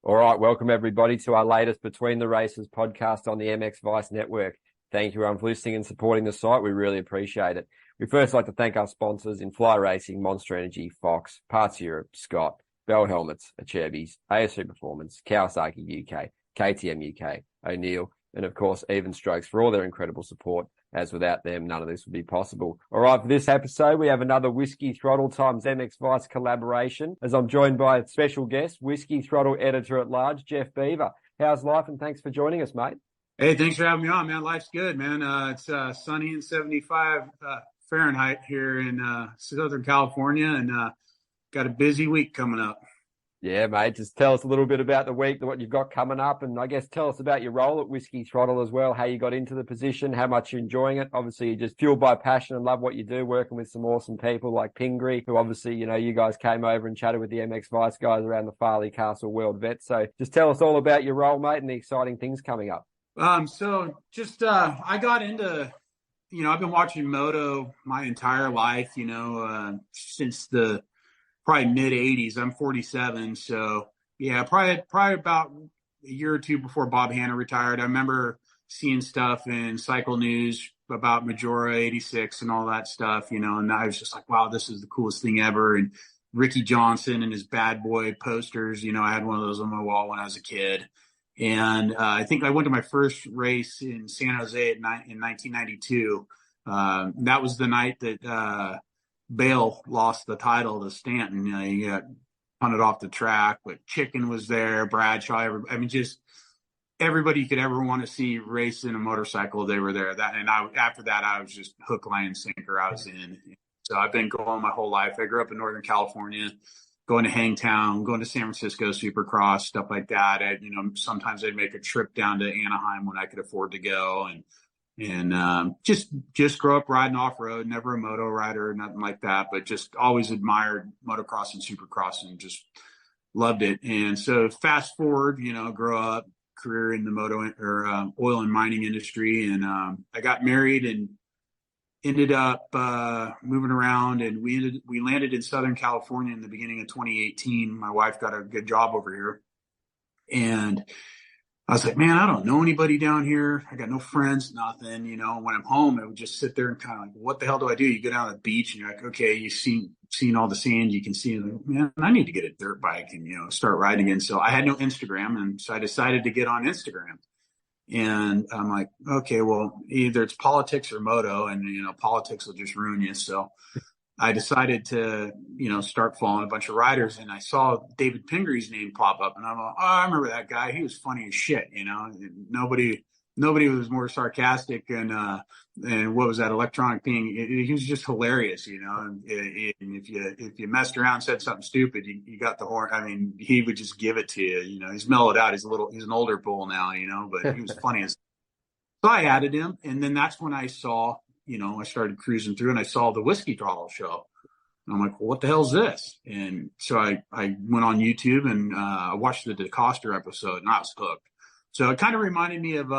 All right, welcome everybody to our latest Between the Races podcast on the mxvice network. Thank you everyone for listening and supporting the site. We really appreciate it. We first like to thank our sponsors in Fly Racing, Monster Energy, Fox, Parts Europe, Scott, Bell Helmets, Acherbys, ASU Performance, Kawasaki UK, KTM UK, O'Neill, and of course, Even Strokes for all their incredible support, as without them, none of this would be possible. All right, for this episode, we have another Whiskey Throttle times MXvice collaboration, as I'm joined by a special guest, Whiskey Throttle Editor at Large, Jeff Beaver. How's life, and thanks for joining us, mate? Hey, thanks for having me on, man. Life's good, man. It's sunny and 75 Fahrenheit here in Southern California, and got a busy week coming up. Yeah, mate. Just tell us a little bit about the week, what you've got coming up, and I guess tell us about your role at Whiskey Throttle as well, how you got into the position, how much you're enjoying it. Obviously, you're just fueled by passion and love what you do, working with some awesome people like Pingree, who obviously, you guys came over and chatted with the MXvice guys around the Farley Castle World Vet. So just tell us all about your role, mate, and the exciting things coming up. I got into, I've been watching moto my entire life, since the probably mid 80s. I'm 47. So yeah, probably about a year or two before Bob Hanna retired. I remember seeing stuff in Cycle News about Majora 86 and all that stuff, and I was just like, wow, this is the coolest thing ever. And Ricky Johnson and his bad boy posters, I had one of those on my wall when I was a kid. And I think I went to my first race in San Jose in 1992. That was the night that Bale lost the title to Stanton. He got punted off the track, but Chicken was there, Bradshaw. Just everybody you could ever want to see race in a motorcycle, they were there. After that, I was just hook, line, sinker. I was in. So I've been going my whole life. I grew up in Northern California, going to Hangtown, going to San Francisco Supercross, stuff like that. Sometimes I'd make a trip down to Anaheim when I could afford to go, and just grow up riding off road. Never a moto rider or nothing like that, but just always admired motocross and Supercross and just loved it. And so fast forward, grow up, career in the moto or oil and mining industry, and I got married and ended up moving around, and we landed in Southern California in the beginning of 2018. My wife got a good job over here, and I was like, man, I don't know anybody down here. I got no friends, nothing. When I'm home, I would just sit there and kind of like, what the hell do I do? You go down to the beach and you're like, okay, you've seen all the sand you can see. Man, I need to get a dirt bike and, start riding again. So I had no Instagram, and so I decided to get on Instagram. And I'm like, okay, well, either it's politics or moto, and, politics will just ruin you. So I decided to, start following a bunch of riders, and I saw David Pingree's name pop up, and I'm like, oh, I remember that guy. He was funny as shit, Nobody was more sarcastic, and what was that electronic thing? He was just hilarious, and if you messed around and said something stupid, you got the horn. He would just give it to you. He's mellowed out. He's an older bull now, but he was funny as. So I added him, and then that's when I saw. I started cruising through, and I saw the Whiskey Throttle show. And I'm like, well, what the hell's this? And so I went on YouTube and I watched the DeCoster episode, and I was hooked. So it kind of reminded me of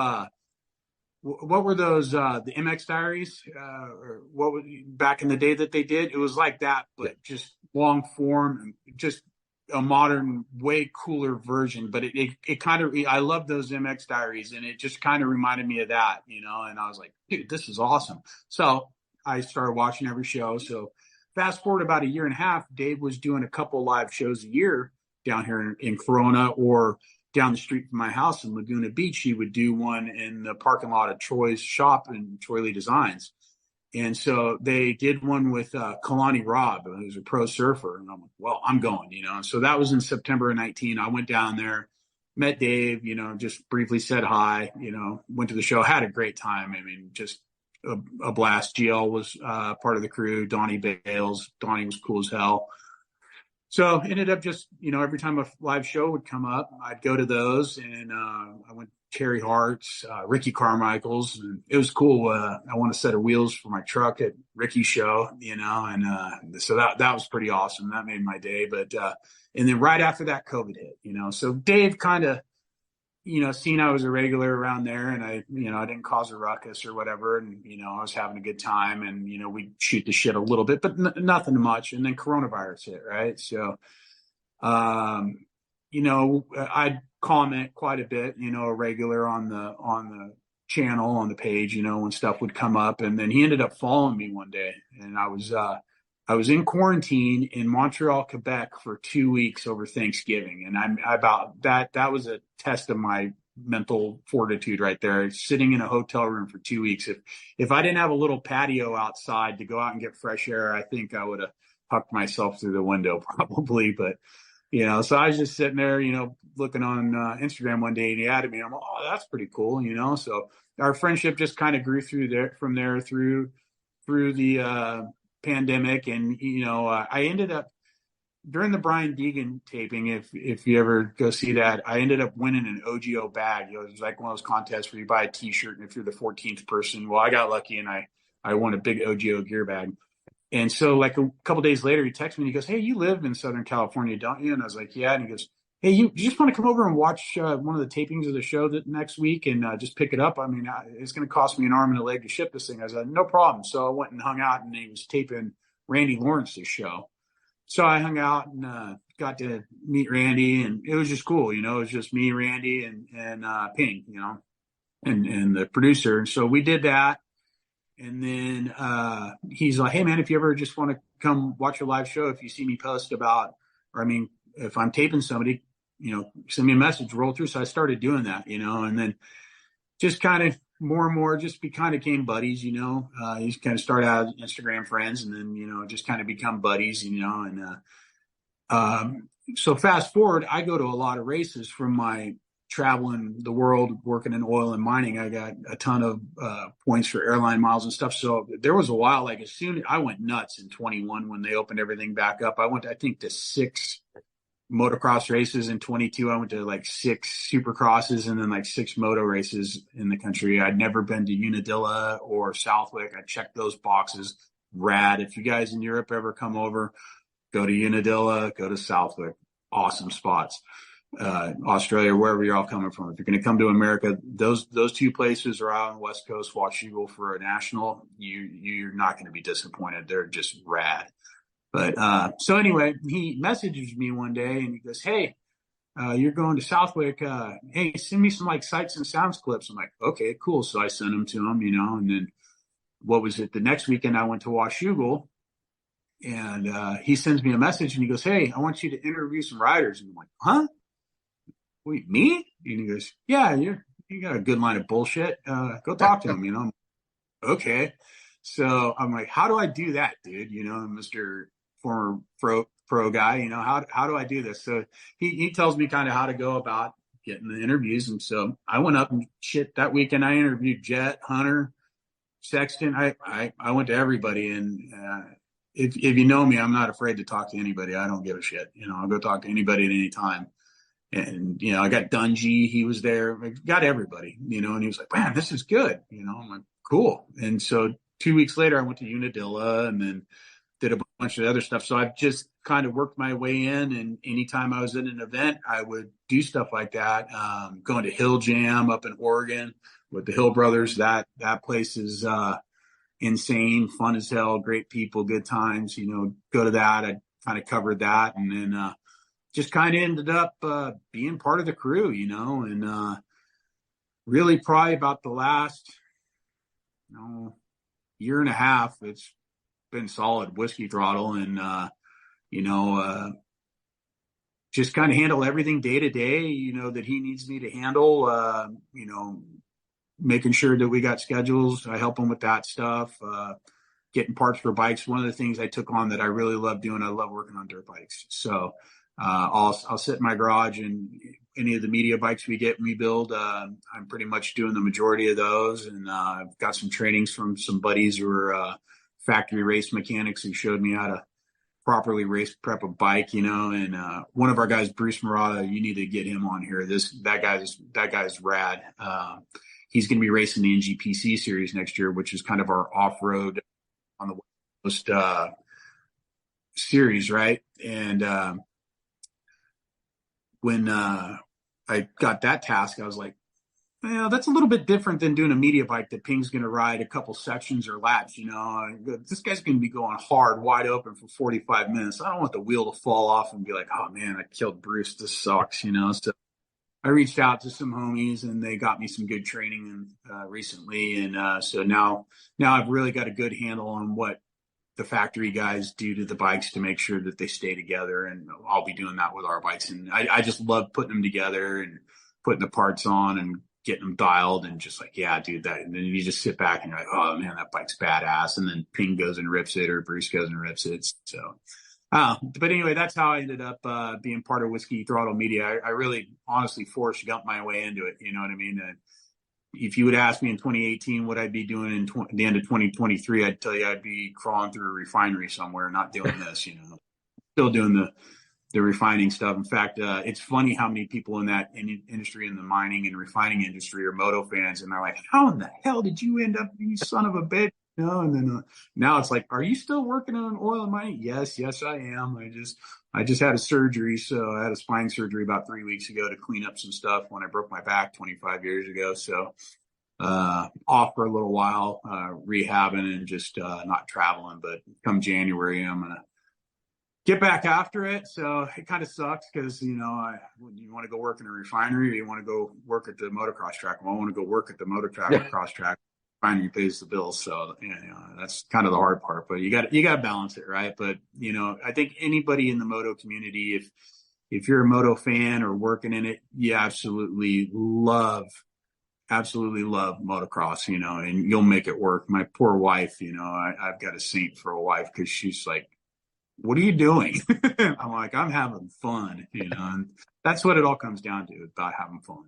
what were those the MX Diaries? Or what was back in the day that they did? It was like that, but just long form and just a modern, way cooler version. But it kind of, I love those MX Diaries, and it just kind of reminded me of that, and I was like, dude, this is awesome. So I started watching every show. So fast forward about a year and a half, Dave was doing a couple live shows a year down here in Corona, or down the street from my house in Laguna Beach. He would do one in the parking lot of Troy's shop in Troy Lee Designs. And so they did one with Kalani Robb, who's a pro surfer. And I'm like, well, I'm going, And so that was in September of 19. I went down there, met Dave, just briefly said hi, went to the show, had a great time. Just a blast. GL was part of the crew, Donnie Bales. Donnie was cool as hell. So ended up just, every time a live show would come up, I'd go to those, and I went to Terry Hart's, Ricky Carmichael's, and it was cool. I won a set of wheels for my truck at Ricky's show, and so that was pretty awesome. That made my day. But and then right after that, COVID hit, so Dave kind of, seeing I was a regular around there, and I didn't cause a ruckus or whatever. And, I was having a good time, and, we'd shoot the shit a little bit, but nothing much. And then coronavirus hit. Right. So, I'd comment quite a bit, a regular on the channel, on the page, when stuff would come up. And then he ended up following me one day, and I was in quarantine in Montreal, Quebec for 2 weeks over Thanksgiving. And that was a test of my mental fortitude right there, sitting in a hotel room for 2 weeks. If I didn't have a little patio outside to go out and get fresh air, I think I would have hucked myself through the window probably. But so I was just sitting there, looking on Instagram one day, and he added me. I'm like, oh, that's pretty cool, So our friendship just kind of grew from there through the pandemic. And I ended up during the Brian Deegan taping. If you ever go see that, I ended up winning an OGO bag. It was like one of those contests where you buy a T-shirt, and if you're the 14th person, well, I got lucky and I won a big OGO gear bag. And so like a couple days later, he texted me and he goes, hey, you live in Southern California, don't you? And I was like, yeah. And he goes, hey, you just want to come over and watch one of the tapings of the show that next week and just pick it up? I mean, it's going to cost me an arm and a leg to ship this thing. I was like, no problem. So I went and hung out, and he was taping Randy Lawrence's show. So I hung out and got to meet Randy, and it was just cool. It was just me, Randy, and Ping, and the producer. And so we did that. And then he's like, hey, man, if you ever just want to come watch a live show, if you see me post about, if I'm taping somebody, send me a message, roll through. So I started doing that, and then just kind of more and more just became buddies, you kind of start out as Instagram friends, and then, just kind of become buddies, and so fast forward, I go to a lot of races from my traveling the world, working in oil and mining. I got a ton of points for airline miles and stuff. So there was a while, like as soon I went nuts in 21 when they opened everything back up. I went, I think, to 6 motocross races. In 22. I went to like 6 supercrosses and then like 6 moto races in the country. I'd never been to Unadilla or Southwick. I checked those boxes. Rad. If you guys in Europe ever come over, go to Unadilla, go to Southwick. Awesome spots. Australia, wherever you're all coming from. If you're going to come to America, those 2 places are out on the West Coast. Washougal for a national, you're not going to be disappointed. They're just rad. But so anyway, he messages me one day and he goes, hey, you're going to Southwick. Hey, send me some like sights and sounds clips. I'm like, okay, cool. So I sent them to him, and then what was it? The next weekend I went to Washougal, and he sends me a message and he goes, hey, I want you to interview some riders. And I'm like, huh? Wait, me? And he goes, yeah, you got a good line of bullshit. Go talk to him, Okay. So I'm like, how do I do that, dude? Mr. Former pro guy, how do I do this? So he tells me kind of how to go about getting the interviews. And so I went up and shit that weekend. I interviewed Jet, Hunter, Sexton. I went to everybody. And if you know me, I'm not afraid to talk to anybody. I don't give a shit. I'll go talk to anybody at any time. And, I got Dungy, he was there, I got everybody, and he was like, man, this is good. I'm like, cool. And so 2 weeks later, I went to Unadilla and then did a bunch of other stuff. So I've just kind of worked my way in, and anytime I was in an event, I would do stuff like that. Going to Hill Jam up in Oregon with the Hill Brothers, that place is insane, fun as hell, great people, good times, go to that. I kind of covered that. And then, just kind of ended up being part of the crew, and really probably about the last year and a half, it's been solid Whiskey Throttle, and just kind of handle everything day to day, that he needs me to handle, making sure that we got schedules. I help him with that stuff, getting parts for bikes. One of the things I took on that I really love doing, I love working on dirt bikes. So I'll sit in my garage, and any of the media bikes we get and we build, I'm pretty much doing the majority of those. And I've got some trainings from some buddies who are factory race mechanics who showed me how to properly race prep a bike, and one of our guys, Bruce Murata, you need to get him on here. That guy's rad. He's going to be racing the NGPC series next year, which is kind of our off-road on the West Coast series, right? And when I got that task, I was like, Well, that's a little bit different than doing a media bike that Ping's going to ride a couple sections or laps. This guy's going to be going hard, wide open for 45 minutes. I don't want the wheel to fall off and be like, oh man, I killed Bruce. This sucks. So I reached out to some homies and they got me some good training recently. And so now I've really got a good handle on what the factory guys do to the bikes to make sure that they stay together. And I'll be doing that with our bikes. And I just love putting them together and putting the parts on and getting them dialed and just like, yeah, dude, that. And then you just sit back and you're like, oh man, that bike's badass. And then Ping goes and rips it, or Bruce goes and rips it. So, but anyway, that's how I ended up being part of Whiskey Throttle Media. I really honestly Forrest Gumped my way into it. You know what I mean? If you would ask me in 2018 what I'd be doing in the end of 2023, I'd tell you I'd be crawling through a refinery somewhere, not doing this, still doing the refining stuff. In fact, it's funny how many people in that industry, in the mining and refining industry, are moto fans, and they're like, how in the hell did you end up, you son of a bitch? And then now it's like, are you still working on oil and mining? Yes, I am. I just had a surgery. So I had a spine surgery about 3 weeks ago to clean up some stuff when I broke my back 25 years ago. So off for a little while, rehabbing and just not traveling. But come January, I'm going to get back after it. So it kind of sucks because, you want to go work in a refinery, or you want to go work at the motocross track. Well, I want to go work at the motocross track. Refinery pays the bills. So, that's kind of the hard part, but you got to balance it, right? But, I think anybody in the moto community, if you're a moto fan or working in it, you absolutely love motocross, and you'll make it work. My poor wife, I've got a saint for a wife, because she's like, what are you doing? I'm like, I'm having fun, and that's what it all comes down to, about having fun.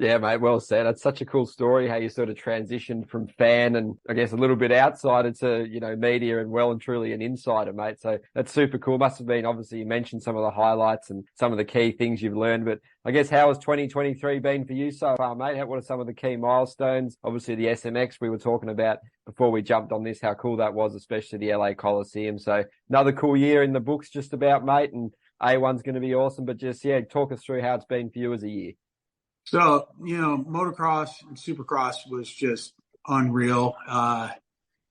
Yeah, mate, well said. It's such a cool story how you sort of transitioned from fan and I guess a little bit outsider to, media, and well and truly an insider, mate. So that's super cool. Must have been, obviously, you mentioned some of the highlights and some of the key things you've learned, but I guess how has 2023 been for you so far, mate? What are some of the key milestones? Obviously, the SMX we were talking about before we jumped on this, how cool that was, especially the LA Coliseum. So another cool year in the books just about, mate, and A1's going to be awesome, but just, talk us through how it's been for you as a year. So, motocross and supercross was just unreal.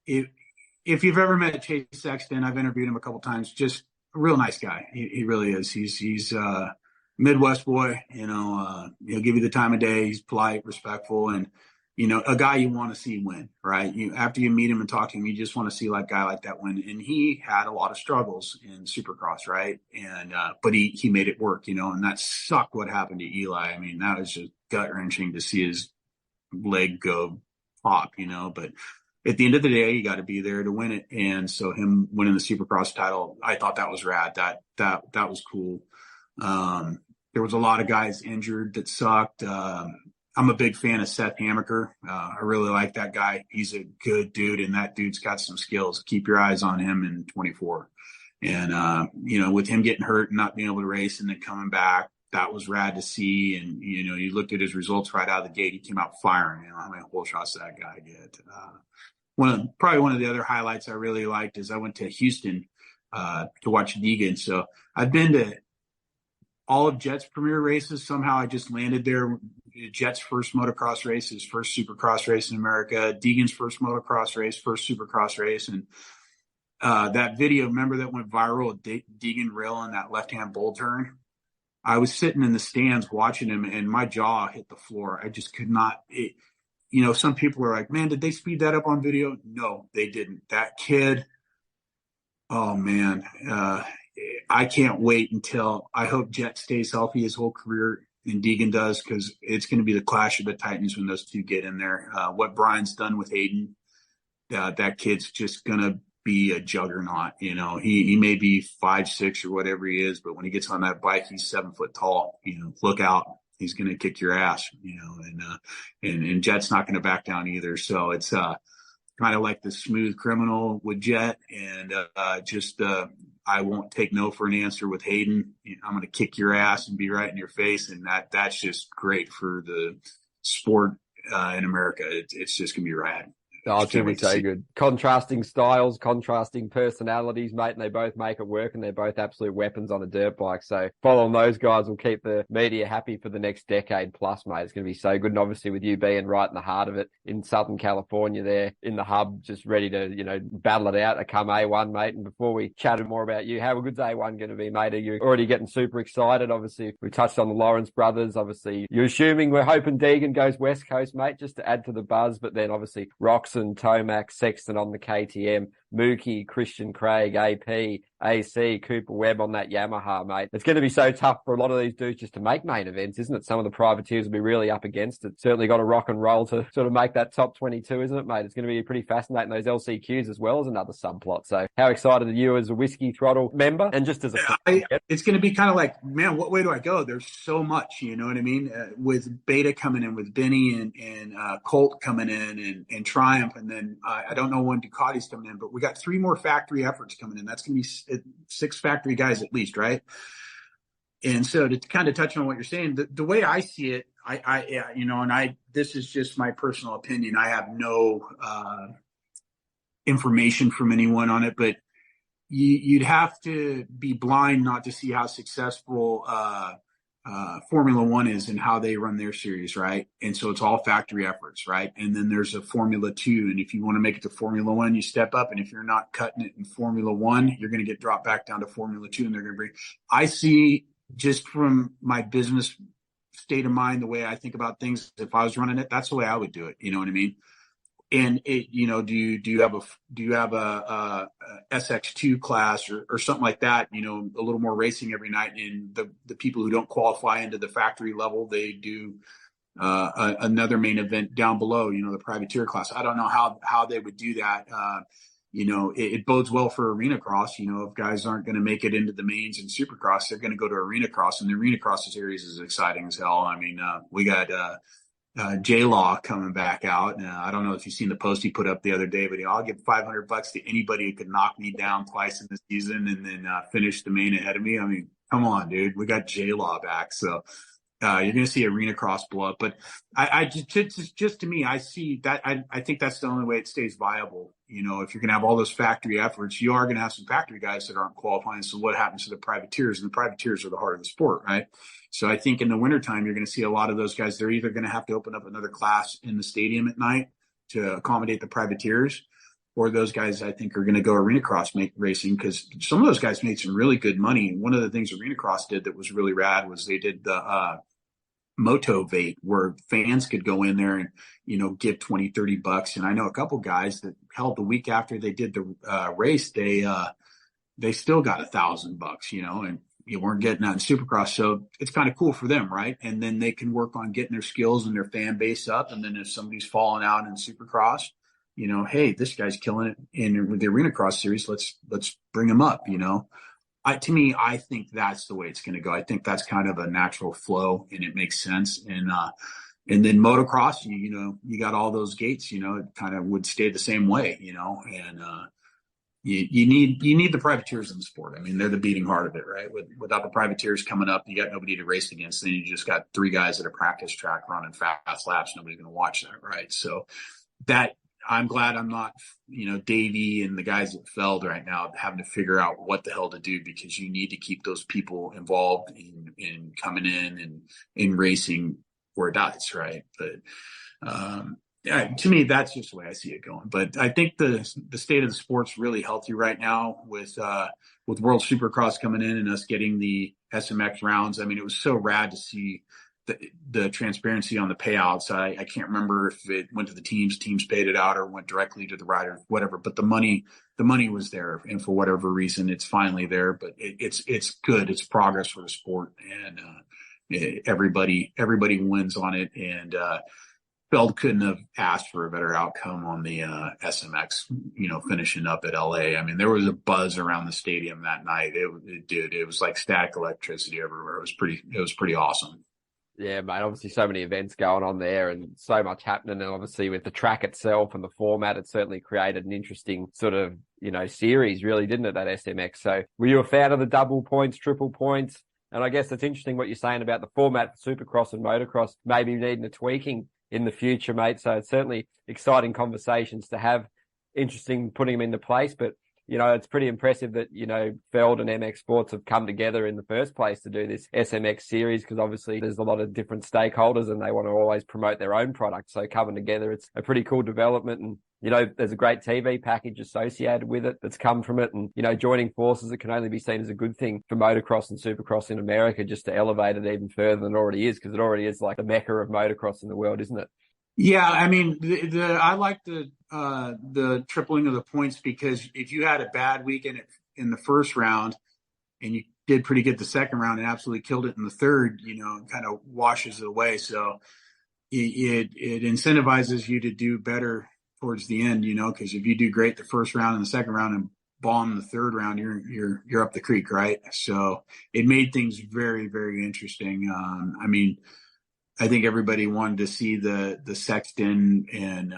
If you've ever met Chase Sexton, I've interviewed him a couple times, just a real nice guy. He really is. He's a Midwest boy, he'll give you the time of day. He's polite, respectful, and, a guy you want to see win, right? After you meet him and talk to him, you just want to see a guy like that win. And he had a lot of struggles in supercross, right? And, but he made it work, and that sucked what happened to Eli. I mean, that was just gut wrenching to see his leg go pop, but at the end of the day, you got to be there to win it. And so him winning the supercross title, I thought that was rad. That was cool. There was a lot of guys injured that sucked. I'm a big fan of Seth Hammaker. I really like that guy. He's a good dude, and that dude's got some skills. Keep your eyes on him in 24. And, with him getting hurt and not being able to race and then coming back, that was rad to see. And, you looked at his results right out of the gate. He came out firing. How many whole shots did that guy get? Probably one of the other highlights I really liked is I went to Houston to watch Deegan. So I've been to all of Jet's premier races. Somehow I just landed there. Jet's first motocross race, his first supercross race in America, Deegan's first motocross race, first supercross race. And that video, remember that went viral of Deegan railing that left-hand bull turn? I was sitting in the stands watching him, and my jaw hit the floor. I just could not. Some people are like, man, did they speed that up on video? No, they didn't. That kid, oh, man. I can't wait until I hope Jet stays healthy his whole career and Deegan does, because it's going to be the clash of the Titans when those two get in there. What Brian's done with Hayden, that kid's just going to be a juggernaut. He may be 5'6" or whatever he is, but when he gets on that bike, he's 7 foot tall. Look out. He's going to kick your ass, and Jet's not going to back down either. So it's kind of like the smooth criminal with Jet, and I won't take no for an answer with Hayden. I'm going to kick your ass and be right in your face. And that's just great for the sport in America. It's just going to be rad. Oh, it's going to be so good. Contrasting styles, contrasting personalities, mate, and they both make it work, and they're both absolute weapons on a dirt bike. So following those guys will keep the media happy for the next decade plus, mate. It's going to be so good. And obviously with you being right in the heart of it in Southern California there in the hub, just ready to, you know, battle it out, come A1, mate. And before we chat more about you, how good's A1 going to be, mate? Are you already getting super excited? Obviously, we touched on the Lawrence brothers. Obviously, you're assuming we're hoping Deegan goes West Coast, mate, just to add to the buzz. But then obviously Roxon, Tomac, Sexton on the KTM, Mookie, Christian Craig, AP, AC, Cooper Webb on that Yamaha, mate. It's going to be so tough for a lot of these dudes just to make main events, isn't it? Some of the privateers will be really up against it. Certainly got to rock and roll to sort of make that top 22, isn't it, mate? It's going to be pretty fascinating, those LCQs as well as another subplot. So how excited are you as a Whiskey Throttle member? And just as it's going to be kind of like, man, what way do I go? There's so much, you know what I mean? With Beta coming in, with Benny and Colt coming in and Triumph. And then I don't know when Ducati's coming in, but we got 3 more factory efforts coming in. That's going to be 6 factory guys at least, right? And so to kind of touch on what you're saying, the way I see it, this is just my personal opinion. I have no information from anyone on it, but you'd have to be blind not to see how successful Formula One is and how they run their series, right? And so it's all factory efforts, right? And then there's a Formula 2. And if you want to make it to Formula One, you step up. And if you're not cutting it in Formula One, you're going to get dropped back down to Formula 2 and they're going to bring. I see, just from my business state of mind, the way I think about things, if I was running it, that's the way I would do it. You know what I mean? And it, you know, do you have a SX2 class or something like that, you know, a little more racing every night, and the people who don't qualify into the factory level, they do another main event down below, you know, the privateer class. I don't know how they would do that. You know, it bodes well for arena cross. You know, if guys aren't going to make it into the mains and supercross, they're going to go to arena cross, and the arena cross series is exciting as hell. I mean, we got J-Law coming back out. I don't know if you've seen the post he put up the other day, but I'll give $500 to anybody who could knock me down twice in the season and then finish the main ahead of me. I mean, come on, dude. We got J-Law back. So you're going to see arena cross blow up. But I just to me, I see that. I think that's the only way it stays viable. You know, if you're going to have all those factory efforts, you are going to have some factory guys that aren't qualifying. So what happens to the privateers? And the privateers are the heart of the sport, right? So I think in the wintertime, you're going to see a lot of those guys. They're either going to have to open up another class in the stadium at night to accommodate the privateers, or those guys, I think, are going to go arena cross racing, because some of those guys made some really good money. And one of the things arena cross did that was really rad was they did the moto vate, where fans could go in there and, you know, give $20-$30. And I know a couple guys that held the week after they did the race, they still got $1,000, you know, and you weren't getting that in Supercross. So it's kind of cool for them, right? And then they can work on getting their skills and their fan base up. And then if somebody's falling out in Supercross, you know, hey, this guy's killing it in the arena cross series. Let's bring him up, you know. To me, I think that's the way it's going to go. I think that's kind of a natural flow, and it makes sense. And then motocross, you know, you got all those gates, you know, it kind of would stay the same way, you know. And you need the privateers in the sport. I mean, they're the beating heart of it, right? Without the privateers coming up, you got nobody to race against. Then you just got 3 guys at a practice track running fast laps. Nobody's going to watch that, right? So that, I'm glad I'm not, you know, Davey and the guys at Feld right now having to figure out what the hell to do, because you need to keep those people involved in coming in and in racing where it dies, right? But yeah, to me, that's just the way I see it going. But I think the state of the sport's really healthy right now with World Supercross coming in and us getting the SMX rounds. I mean, it was so rad to see the transparency on the payouts. I can't remember if it went to the teams paid it out, or went directly to the rider, whatever. But the money was there, and for whatever reason, it's finally there. But it's good. It's progress for the sport, and everybody wins on it. And Feld couldn't have asked for a better outcome on the SMX, you know, finishing up at LA. I mean, there was a buzz around the stadium that night. It was like static electricity everywhere. It was pretty awesome. Yeah, mate, obviously so many events going on there and so much happening. And obviously with the track itself and the format, it certainly created an interesting sort of, you know, series, really, didn't it, that SMX? So were you a fan of the double points, triple points? And I guess it's interesting what you're saying about the format for Supercross and motocross maybe needing a tweaking. in the future, mate. So it's certainly exciting conversations to have, interesting putting them into place. But, you know, it's pretty impressive that, you know, Feld and MX Sports have come together in the first place to do this SMX series, because obviously there's a lot of different stakeholders and they want to always promote their own product. So coming together, it's a pretty cool development. And, you know, there's a great TV package associated with it that's come from it. And, you know, joining forces, it can only be seen as a good thing for motocross and supercross in America, just to elevate it even further than it already is, because it already is like the mecca of motocross in the world, isn't it? Yeah, I mean, I like the tripling of the points, because if you had a bad weekend in the first round and you did pretty good the second round and absolutely killed it in the third, you know, it kind of washes it away. So it incentivizes you to do better towards the end, you know, because if you do great the first round and the second round and bomb the third round, you're up the creek, right? So it made things very, very interesting. I mean, I think everybody wanted to see the Sexton and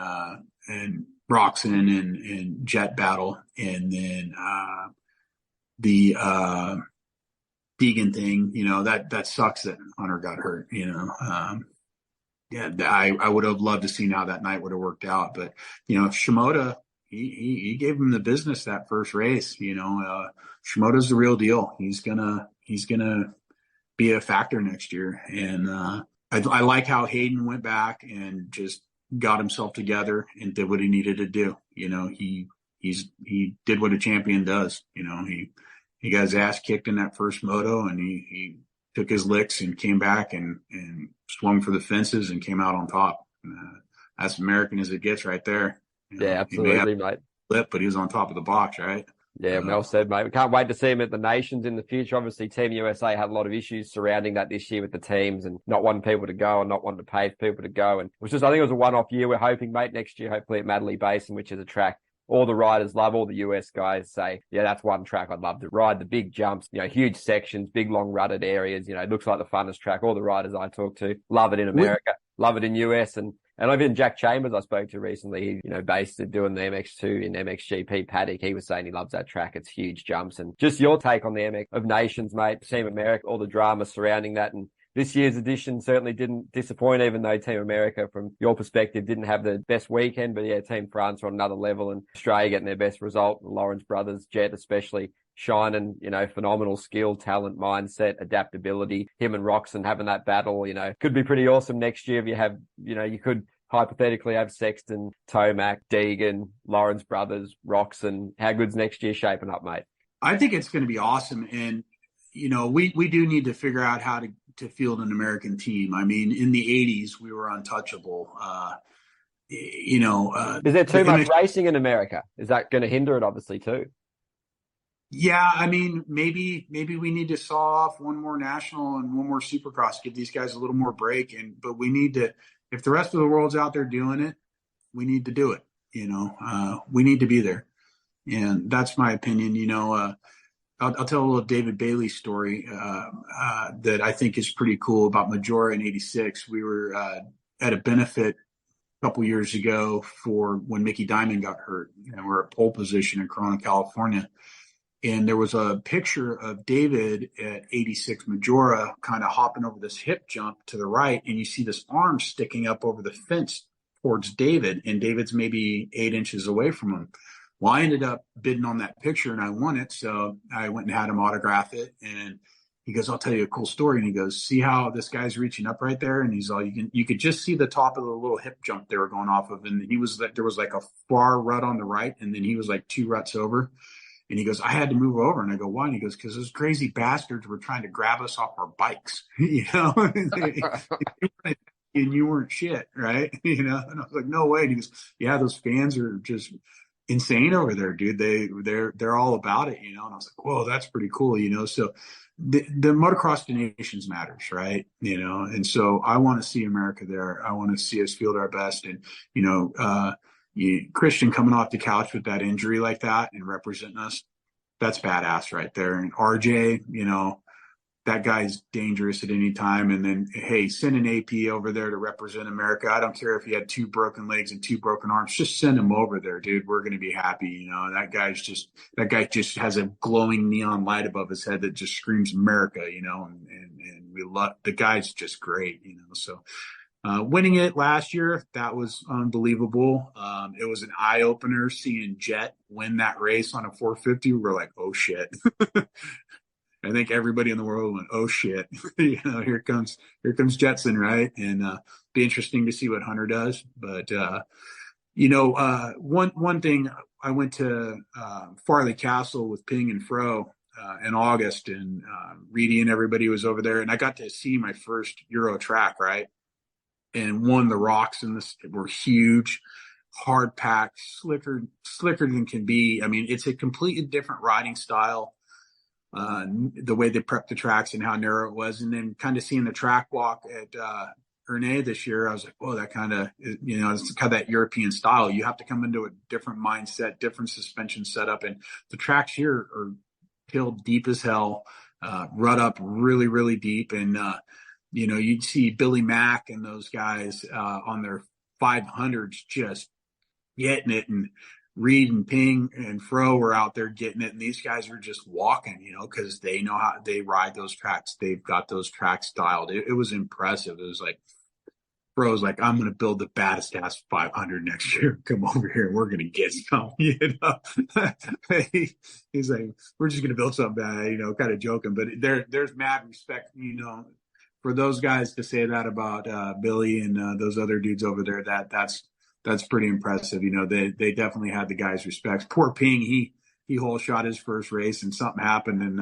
Roxon and Jet battle, and then the Deegan thing. You know, that sucks that Hunter got hurt. You know, yeah, I would have loved to see how that night would have worked out, but you know, Shimoda, he gave him the business that first race. You know, Shimoda's the real deal. He's gonna be a factor next year, and I like how Hayden went back and just got himself together and did what he needed to do. You know, he did what a champion does. You know, he got his ass kicked in that first moto, and he took his licks and came back and swung for the fences and came out on top. That's American as it gets right there. You know, Yeah, absolutely, mate. Flip, but he was on top of the box, right? Yeah, well said, mate. We can't wait to see him at the Nations in the future. Obviously, Team USA had a lot of issues surrounding that this year with the teams and not wanting people to go and not wanting to pay for people to go. And it was just, I think it was a one-off year. We're hoping, mate, next year, hopefully at Madley Basin, which is a track all the riders love, all the US guys say, yeah, that's one track I'd love to ride. The big jumps, you know, huge sections, big, long rutted areas. You know, it looks like the funnest track. All the riders I talk to love it in America, love it in US. And even Jack Chambers, I spoke to recently, he, you know, based it doing the MX2 in MXGP paddock. He was saying he loves that track. It's huge jumps. And just your take on the MX of Nations, mate, Team America, all the drama surrounding that. And this year's edition certainly didn't disappoint, even though Team America, from your perspective, didn't have the best weekend. But yeah, Team France are on another level, and Australia getting their best result. The Lawrence brothers, Jet especially, shining, you know, phenomenal skill, talent, mindset, adaptability. Him and Roxon having that battle, you know, could be pretty awesome next year if you have, you know, you could hypothetically have Sexton, Tomac, Deegan, Lawrence brothers, Roxon. How good's next year shaping up, mate? I think it's going to be awesome. And, you know, we do need to figure out how to field an American team. I mean, in the 80s, we were untouchable. You know, is there too much racing in America? Is that going to hinder it, obviously, too? Yeah, I mean, maybe we need to saw off one more national and one more supercross, give these guys a little more break. But we need to, if the rest of the world's out there doing it, we need to do it. You know, we need to be there. And that's my opinion. You know, I'll tell a little David Bailey story that I think is pretty cool about Majora in '86. We were at a benefit a couple years ago for when Mickey Diamond got hurt, and we're at pole position in Corona, California. And there was a picture of David at 86 Majora kind of hopping over this hip jump to the right, and you see this arm sticking up over the fence towards David, and David's maybe 8 inches away from him. Well, I ended up bidding on that picture and I won it. So I went and had him autograph it. And he goes, I'll tell you a cool story. And he goes, see how this guy's reaching up right there? And he's all, you could just see the top of the little hip jump they were going off of. And he was like, there was like a far rut on the right. And then he was like 2 ruts over. And he goes, I had to move over. And I go, why? And he goes, because those crazy bastards were trying to grab us off our bikes, you know, and you weren't shit, right? You know, and I was like, no way. And he goes, yeah, those fans are just insane over there, dude. They're all about it, you know. And I was like, whoa, that's pretty cool, you know. So the motocross to nations matters, right? You know, and so I want to see America there. I want to see us field our best. And, you know, Christian coming off the couch with that injury like that and representing us, that's badass right there. And RJ, you know, that guy's dangerous at any time. And then, hey, send an AP over there to represent America. I don't care if he had 2 broken legs and 2 broken arms. Just send him over there, dude. We're going to be happy. You know, that guy just has a glowing neon light above his head that just screams America, you know, and we love, the guy's just great, you know. So Winning it last year, that was unbelievable. It was an eye opener seeing Jet win that race on a 450. We were like, oh shit. I think everybody in the world went, oh shit. Here comes Jetson, right? And be interesting to see what Hunter does. But one thing, I went to Farley Castle with Ping and Fro in August, and Reedy and everybody was over there, and I got to see my first Euro track, right? And the rocks in this were huge, hard packed, slicker than can be. I mean, it's a completely different riding style, the way they prepped the tracks and how narrow it was. And then kind of seeing the track walk at Ernée this year, I was like, oh, that kind of, it's kind of that European style. You have to come into a different mindset, different suspension setup. And the tracks here are tilled deep as hell, rut up really, really deep. And, you'd see Billy Mack and those guys on their 500s just getting it, and Reed and Ping and Fro were out there getting it, and these guys were just walking, because they know how they ride those tracks. They've got those tracks dialed. It was impressive. It was like Fro's like, I'm going to build the baddest ass 500 next year. Come over here and we're going to get some, He's like, we're just going to build something bad, kind of joking, but there's mad respect, for those guys to say that about Billy and those other dudes over there. That's pretty impressive. They definitely had the guys' respects. Poor Ping, he whole shot his first race, and something happened, and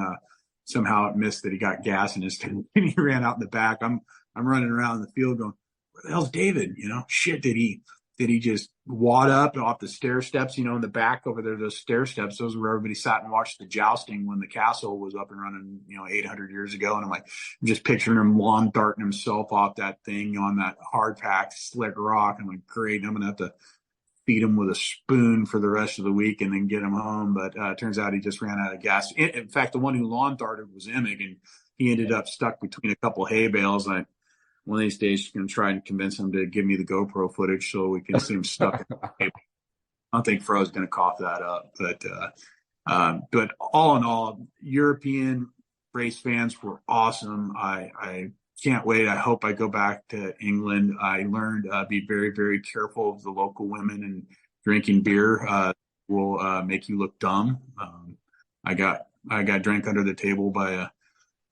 somehow it missed that he got gas in his tank, and he ran out in the back. I'm running around the field going, where the hell's David? Shit, did he just wad up off the stair steps, in the back over there, those stair steps, those were where everybody sat and watched the jousting when the castle was up and running, 800 years ago. And I'm just picturing him lawn darting himself off that thing on that hard packed slick rock. I'm like, great, I'm going to have to feed him with a spoon for the rest of the week and then get him home. But it turns out he just ran out of gas. In fact, the one who lawn darted was Emig, and he ended up stuck between a couple hay bales. One of these days, I'm going to try and convince him to give me the GoPro footage so we can see him stuck. I don't think Fro's going to cough that up. But all in all, European race fans were awesome. I can't wait. I hope I go back to England. I learned be very, very careful of the local women, and drinking beer will make you look dumb. I got drank under the table by a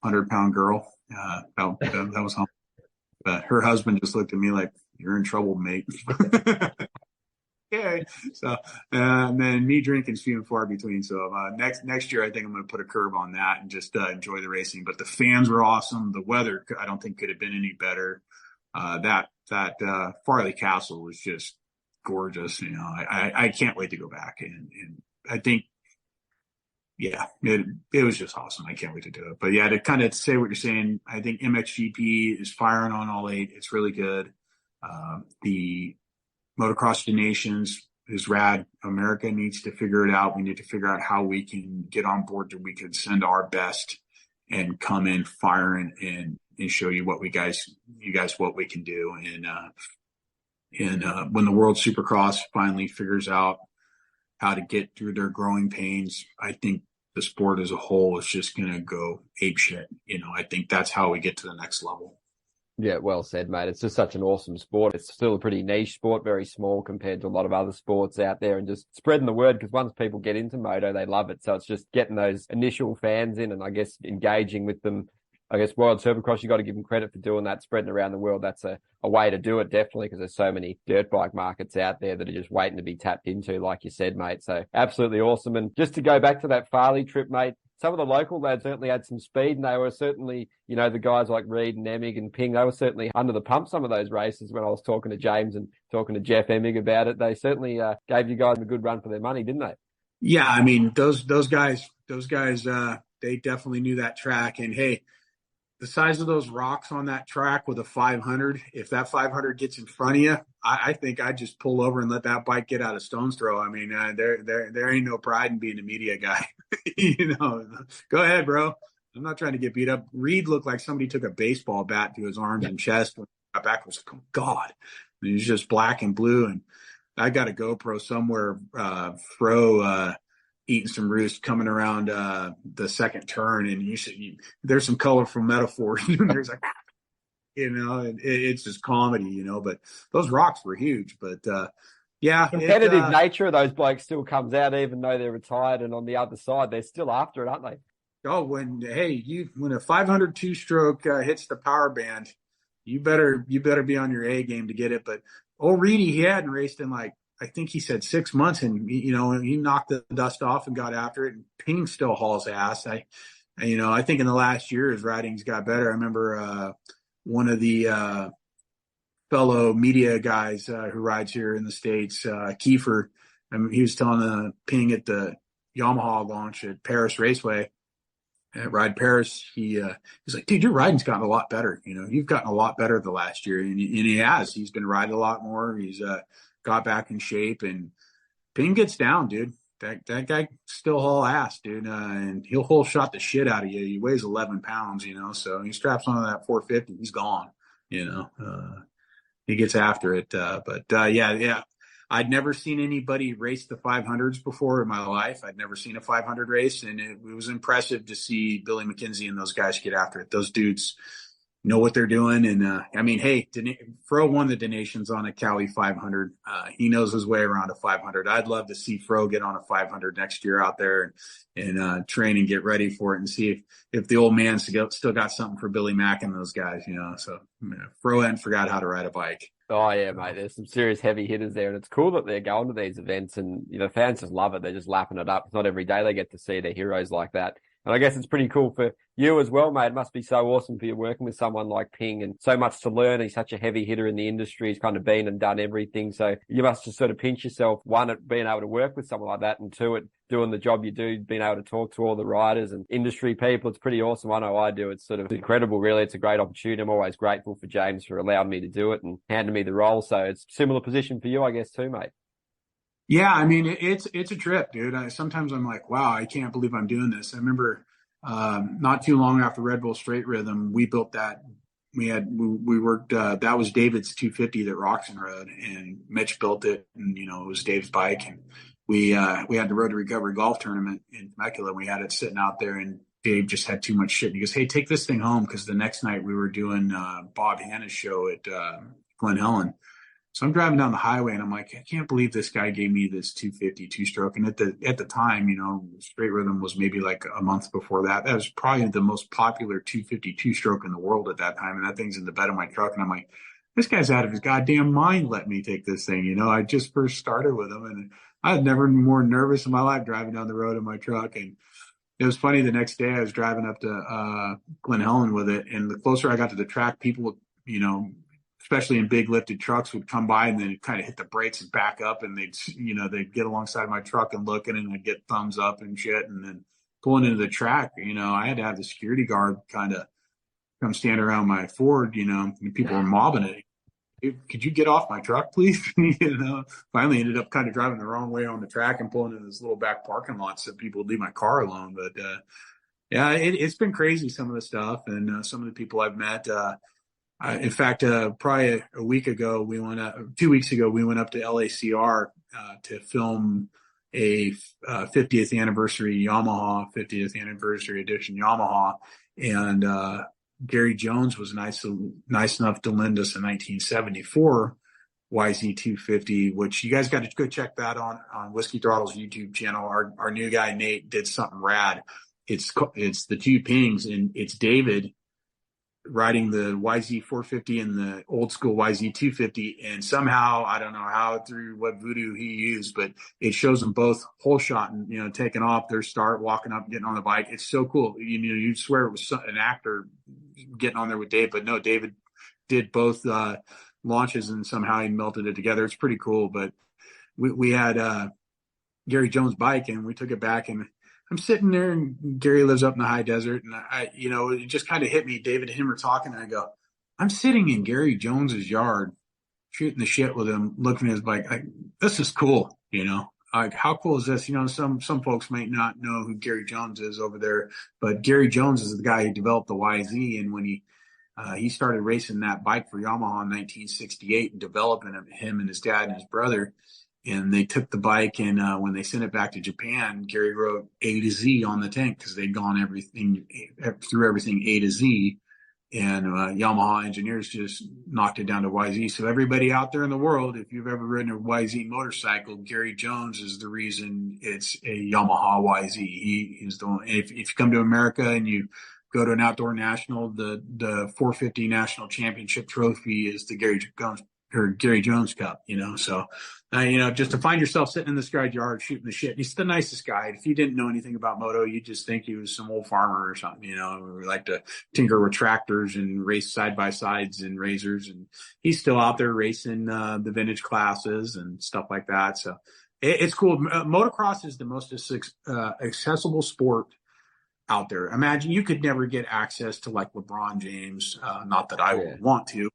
100-pound girl. That was humble. But her husband just looked at me like, you're in trouble, mate. Okay. So, and then me drinking's few and far between. So next year, I think I'm going to put a curb on that and just enjoy the racing. But the fans were awesome. The weather, I don't think could have been any better. That Farley Castle was just gorgeous. I can't wait to go back. And I think, yeah, it was just awesome. I can't wait to do it. But yeah, to kind of say what you're saying, I think MXGP is firing on all 8. It's really good. The Motocross to Nations is rad. America needs to figure it out. We need to figure out how we can get on board that we can send our best and come in firing and show you what you guys what we can do. And when the World Supercross finally figures out how to get through their growing pains, I think the sport as a whole is just going to go apeshit. I think that's how we get to the next level. Yeah, well said, mate. It's just such an awesome sport. It's still a pretty niche sport, very small compared to a lot of other sports out there, and just spreading the word, because once people get into moto, they love it. So it's just getting those initial fans in and I guess engaging with them. I guess World Supercross, you got to give them credit for doing that, spreading around the world. That's a way to do it, definitely, because there's so many dirt bike markets out there that are just waiting to be tapped into, like you said, mate. So absolutely awesome. And just to go back to that Farley trip, mate, some of the local lads certainly had some speed, and they were certainly, the guys like Reed and Emig and Ping, they were certainly under the pump some of those races. When I was talking to James and talking to Jeff Emig about it, they certainly gave you guys a good run for their money, didn't they? Yeah, I mean, those guys, they definitely knew that track. And hey, the size of those rocks on that track with a 500, if that 500 gets in front of you, I think I'd just pull over and let that bike get out of stone's throw. I mean, there ain't no pride in being a media guy. Go ahead, bro. I'm not trying to get beat up. Reed looked like somebody took a baseball bat to his arms and chest. When he got back, I was like, oh, God. And he was just black and blue. And I got a GoPro somewhere, Fro eating some roost coming around the second turn, and there's some colorful metaphors. There's like and it's just comedy, but those rocks were huge. But yeah, competitive nature of those blokes still comes out, even though they're retired, and on the other side, they're still after it, aren't they? Oh, when a 500 two-stroke hits the power band, you better be on your A game to get it. But old Reedy, he hadn't raced in I think he said 6 months, and he knocked the dust off and got after it. And Ping still hauls ass. I think in the last year his riding's got better. I remember one of the fellow media guys who rides here in the States, Kiefer. He was telling Ping at the Yamaha launch at Paris Raceway. At Ride Paris, he's like, dude, your riding's gotten a lot better. You've gotten a lot better the last year, and he has. He's been riding a lot more. He's got back in shape, and Ping gets down, dude. That guy still haul ass, dude, and he'll whole shot the shit out of you. He weighs 11 pounds, so he straps onto that 450, he's gone. He gets after it, but yeah. I'd never seen anybody race the 500s before in my life. I'd never seen a 500 race, and it was impressive to see Billy McKenzie and those guys get after it. Those dudes know what they're doing. And hey, Fro won the donations on a Cowie 500. He knows his way around a 500. I'd love to see Fro get on a 500 next year out there and train and get ready for it, and see if the old man still got something for Billy Mack and those guys, So Fro hadn't forgot how to ride a bike. Oh yeah, mate. There's some serious heavy hitters there, and it's cool that they're going to these events, and fans just love it. They're just lapping it up. It's not every day they get to see their heroes like that. And I guess it's pretty cool for you as well, mate. It must be so awesome for you working with someone like Ping, and so much to learn. He's such a heavy hitter in the industry. He's kind of been and done everything. So you must just sort of pinch yourself, one, at being able to work with someone like that, and two, at doing the job you do, being able to talk to all the riders and industry people. It's pretty awesome. I know I do. It's sort of incredible, really. It's a great opportunity. I'm always grateful for James for allowing me to do it and handing me the role. So it's a similar position for you, I guess, too, mate. Yeah, I mean, it's a trip, dude. Sometimes I'm like, wow, I can't believe I'm doing this. I remember not too long after Red Bull Straight Rhythm, we built that. We worked, that was David's 250 that Roxon rode, and Mitch built it, and, it was Dave's bike. And we had the Road to Recovery golf tournament in Temecula. We had it sitting out there, and Dave just had too much shit. And he goes, hey, take this thing home. Cause the next night we were doing, Bob Hanna's show at, Glen Helen. So I'm driving down the highway, and I'm like, I can't believe this guy gave me this 250 two-stroke. And at the time, Straight Rhythm was maybe like a month before that. That was probably the most popular 250 two-stroke in the world at that time. And that thing's in the bed of my truck. And I'm like, this guy's out of his goddamn mind. Let me take this thing. I just first started with him, and I had never been more nervous in my life driving down the road in my truck. And it was funny. The next day I was driving up to Glen Helen with it. And the closer I got to the track, people would, especially in big lifted trucks, would come by and then kind of hit the brakes and back up, and they'd get alongside my truck and looking, and I'd get thumbs up and shit. And then pulling into the track, I had to have the security guard kind of come stand around my Ford, and people were mobbing it. Could you get off my truck, please? Finally ended up kind of driving the wrong way on the track and pulling into this little back parking lot so people would leave my car alone. But, yeah, it's been crazy, some of the stuff, and some of the people I've met. In fact, probably a week ago, 2 weeks ago, we went up to LACR to film a 50th anniversary Yamaha, 50th anniversary edition Yamaha. And Gary Jones was nice enough to lend us a 1974 YZ250, which you guys got to go check that on Whiskey Throttle's YouTube channel. Our new guy, Nate, did something rad. It's the two Pings, and it's David riding the YZ450 and the old school YZ250, and somehow, I don't know how, through what voodoo he used, but it shows them both whole shot and, taking off their start, walking up, getting on the bike. It's so cool. You'd swear it was an actor getting on there with Dave, but no, David did both launches, and somehow he melted it together. It's pretty cool. But we had Gary Jones' bike, and we took it back, and I'm sitting there, and Gary lives up in the high desert, and it just kind of hit me. David and him are talking, and I go, I'm sitting in Gary Jones's yard, shooting the shit with him, looking at his bike. This is cool, how cool is this? Some folks might not know who Gary Jones is over there, but Gary Jones is the guy who developed the YZ. And when he started racing that bike for Yamaha in 1968 and developing him and his dad and his brother. And they took the bike, and when they sent it back to Japan, Gary wrote A to Z on the tank, because they'd gone through everything A to Z. and Yamaha engineers just knocked it down to YZ. So everybody out there in the world, if you've ever ridden a YZ motorcycle, Gary Jones is the reason it's a Yamaha YZ. He is the one. If you come to America and you go to an outdoor national, the 450 national championship trophy is the Gary Jones Cup, So, just to find yourself sitting in this guy's yard shooting the shit. He's the nicest guy. If you didn't know anything about moto, you'd just think he was some old farmer or something, who like to tinker with tractors and race side by sides and razors. And he's still out there racing the vintage classes and stuff like that. So it's cool. Motocross is the most accessible sport out there. Imagine you could never get access to like LeBron James. Not that I would want to,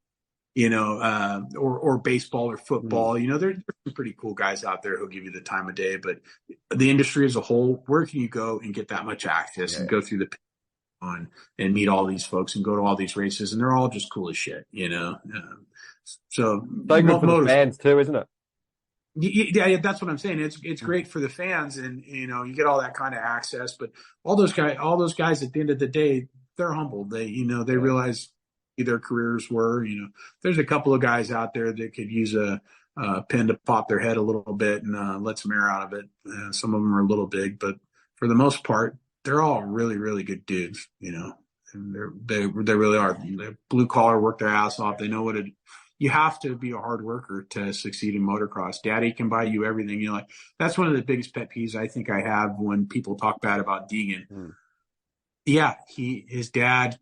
or baseball or football. There's some pretty cool guys out there who'll give you the time of day, but the industry as a whole, where can you go and get that much access and go through the on and meet all these folks and go to all these races, and they're all just cool as shit, so good for the fans too, isn't it? Yeah, that's what I'm saying. It's great for the fans, and you get all that kind of access. But all those guys at the end of the day, they're humble. They realize their careers were. There's a couple of guys out there that could use a pin to pop their head a little bit and let some air out of it. Some of them are a little big, but for the most part, they're all really, really good dudes. And they really are. They're blue collar, work their ass off. They know what it. You have to be a hard worker to succeed in motocross. Daddy can buy you everything. That's one of the biggest pet peeves I think I have when people talk bad about Deegan. Yeah, his dad,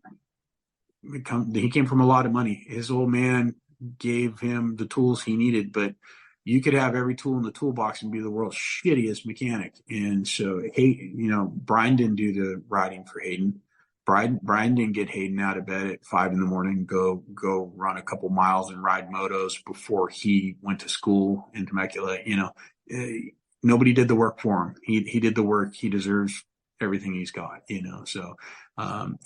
he came from a lot of money. His old man gave him the tools he needed, but you could have every tool in the toolbox and be the world's shittiest mechanic. And so, Brian didn't do the riding for Hayden. Brian didn't get Hayden out of bed at 5 a.m, go run a couple miles and ride motos before he went to school in Temecula. Nobody did the work for him. He did the work. He deserves everything he's got, So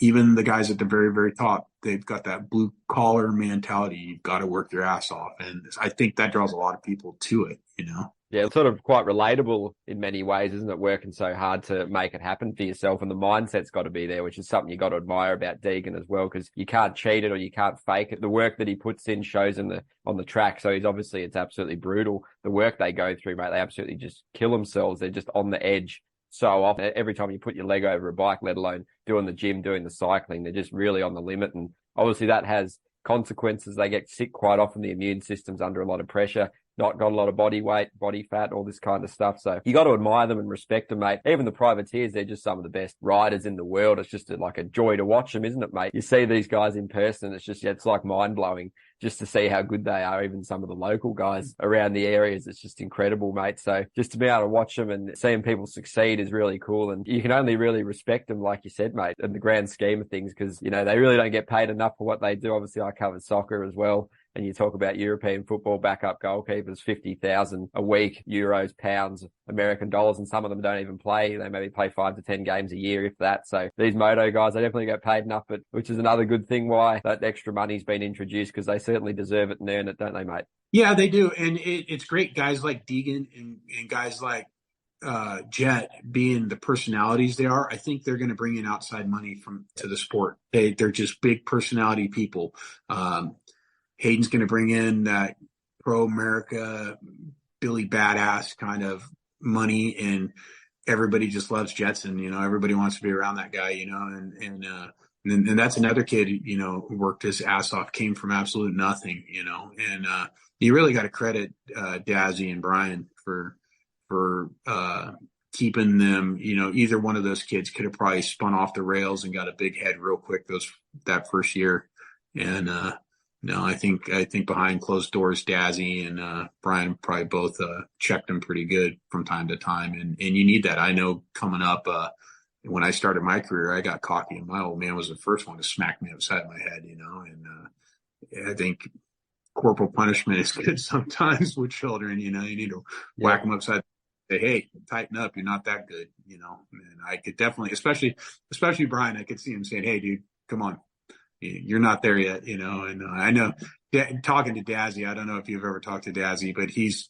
even the guys at the very, very top, they've got that blue collar mentality. You've got to work your ass off. And I think that draws a lot of people to it, Yeah, it's sort of quite relatable in many ways, isn't it? Working so hard to make it happen for yourself, and the mindset's got to be there, which is something you got to admire about Deegan as well, because you can't cheat it or you can't fake it. The work that he puts in shows on the track. So it's absolutely brutal. The work they go through, mate, they absolutely just kill themselves. They're just on the edge so often. Every time you put your leg over a bike, let alone doing the gym, doing the cycling, they're just really on the limit. And obviously that has consequences. They get sick quite often. The immune system's under a lot of pressure. Not got a lot of body weight, body fat, all this kind of stuff. So you got to admire them and respect them, mate. Even the privateers, they're just some of the best riders in the world. It's just like a joy to watch them, isn't it, mate? You see these guys in person, it's like mind blowing just to see how good they are. Even some of the local guys around the areas, it's just incredible, mate. So just to be able to watch them and seeing people succeed is really cool. And you can only really respect them, like you said, mate, in the grand scheme of things, because, they really don't get paid enough for what they do. Obviously, I covered soccer as well. And you talk about European football backup goalkeepers, 50,000 a week, euros, pounds, American dollars, and some of them don't even play. They maybe play 5 to 10 games a year, if that. So these moto guys, they definitely get paid enough, but which is another good thing why that extra money's been introduced, because they certainly deserve it and earn it, don't they, mate? Yeah, they do. And it's great. Guys like Deegan and guys like Jet being the personalities they are, I think they're going to bring in outside money to the sport. They're just big personality people. Hayden's going to bring in that pro-America, Billy Badass kind of money, and everybody just loves Jetson. Everybody wants to be around that guy, and that's another kid, who worked his ass off, came from absolute nothing, and you really got to credit Dazzy and Brian for keeping them, either one of those kids could have probably spun off the rails and got a big head real quick that first year. And, no, I think behind closed doors, Dazzy and Brian probably both checked him pretty good from time to time, and you need that. I know coming up, when I started my career, I got cocky, and my old man was the first one to smack me upside my head, and I think corporal punishment is good sometimes with children. You need to whack them upside. Say, hey, tighten up. You're not that good. And I could definitely, especially Brian, I could see him saying, hey, dude, come on. You're not there yet, and I know talking to Dazzy, I don't know if you've ever talked to Dazzy, but he's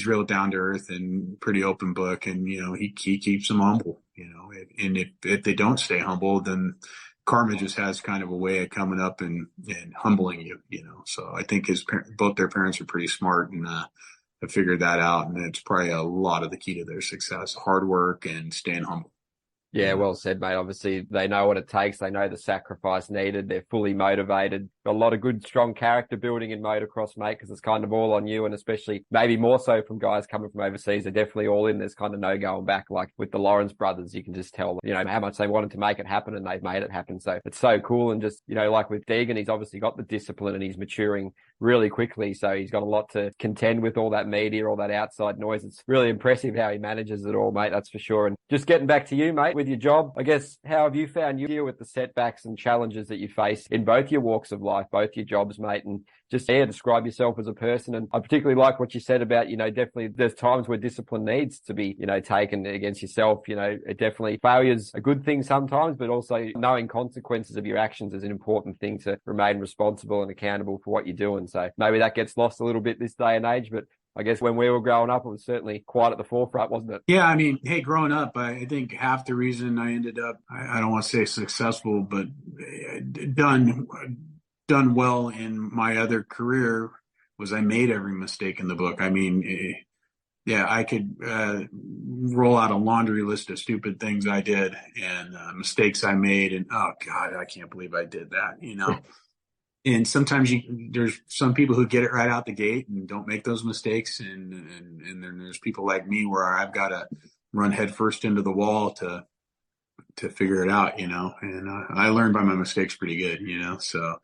real down to earth and pretty open book, and, he keeps them humble, and if they don't stay humble, then karma just has kind of a way of coming up and humbling you, So I think both their parents are pretty smart and have figured that out. And it's probably a lot of the key to their success, hard work and staying humble. Yeah, well said, mate. Obviously, they know what it takes. They know the sacrifice needed. They're fully motivated. Got a lot of good, strong character building in motocross, mate, because it's kind of all on you. And especially maybe more so from guys coming from overseas. They're definitely all in. There's kind of no going back. Like with the Lawrence brothers, you can just tell, how much they wanted to make it happen, and they've made it happen. So it's so cool. And just, like with Deegan, he's obviously got the discipline and he's maturing really quickly. So he's got a lot to contend with, all that media, all that outside noise. It's really impressive how he manages it all, mate. That's for sure. And just getting back to you, mate, with your job, I guess, how have you found you deal with the setbacks and challenges that you face in both your walks of life, both your jobs, mate, and just describe yourself as a person? And I particularly like what you said about, definitely there's times where discipline needs to be, taken against yourself. It definitely failure's a good thing sometimes, but also knowing consequences of your actions is an important thing to remain responsible and accountable for what you're doing. So maybe that gets lost a little bit this day and age, but I guess when we were growing up, it was certainly quite at the forefront, wasn't it? Yeah, I mean, hey, growing up, I think half the reason I ended up, I don't want to say successful, but done well in my other career was I made every mistake in the book. I mean, yeah, I could roll out a laundry list of stupid things I did and mistakes I made, and oh God, I can't believe I did that, And sometimes there's some people who get it right out the gate and don't make those mistakes. And then there's people like me where I've got to run headfirst into the wall to figure it out, and I learned by my mistakes pretty good, so,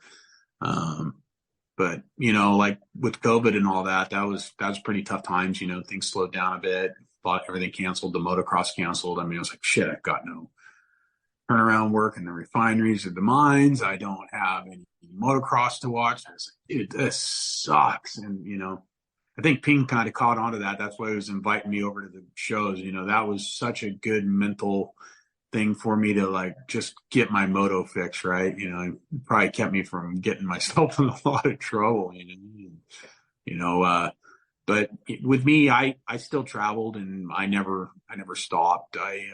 but, like with COVID and all that, that was pretty tough times, things slowed down a bit, thought everything canceled, the motocross canceled. I mean, I was like, shit, I've got no turnaround work in the refineries or the mines. I don't have any motocross to watch. I was like, dude, this sucks. And, I think Ping kind of caught on to that. That's why he was inviting me over to the shows. That was such a good mental thing for me to like just get my moto fix, right? It probably kept me from getting myself in a lot of trouble, but with me, I still traveled and I never stopped. I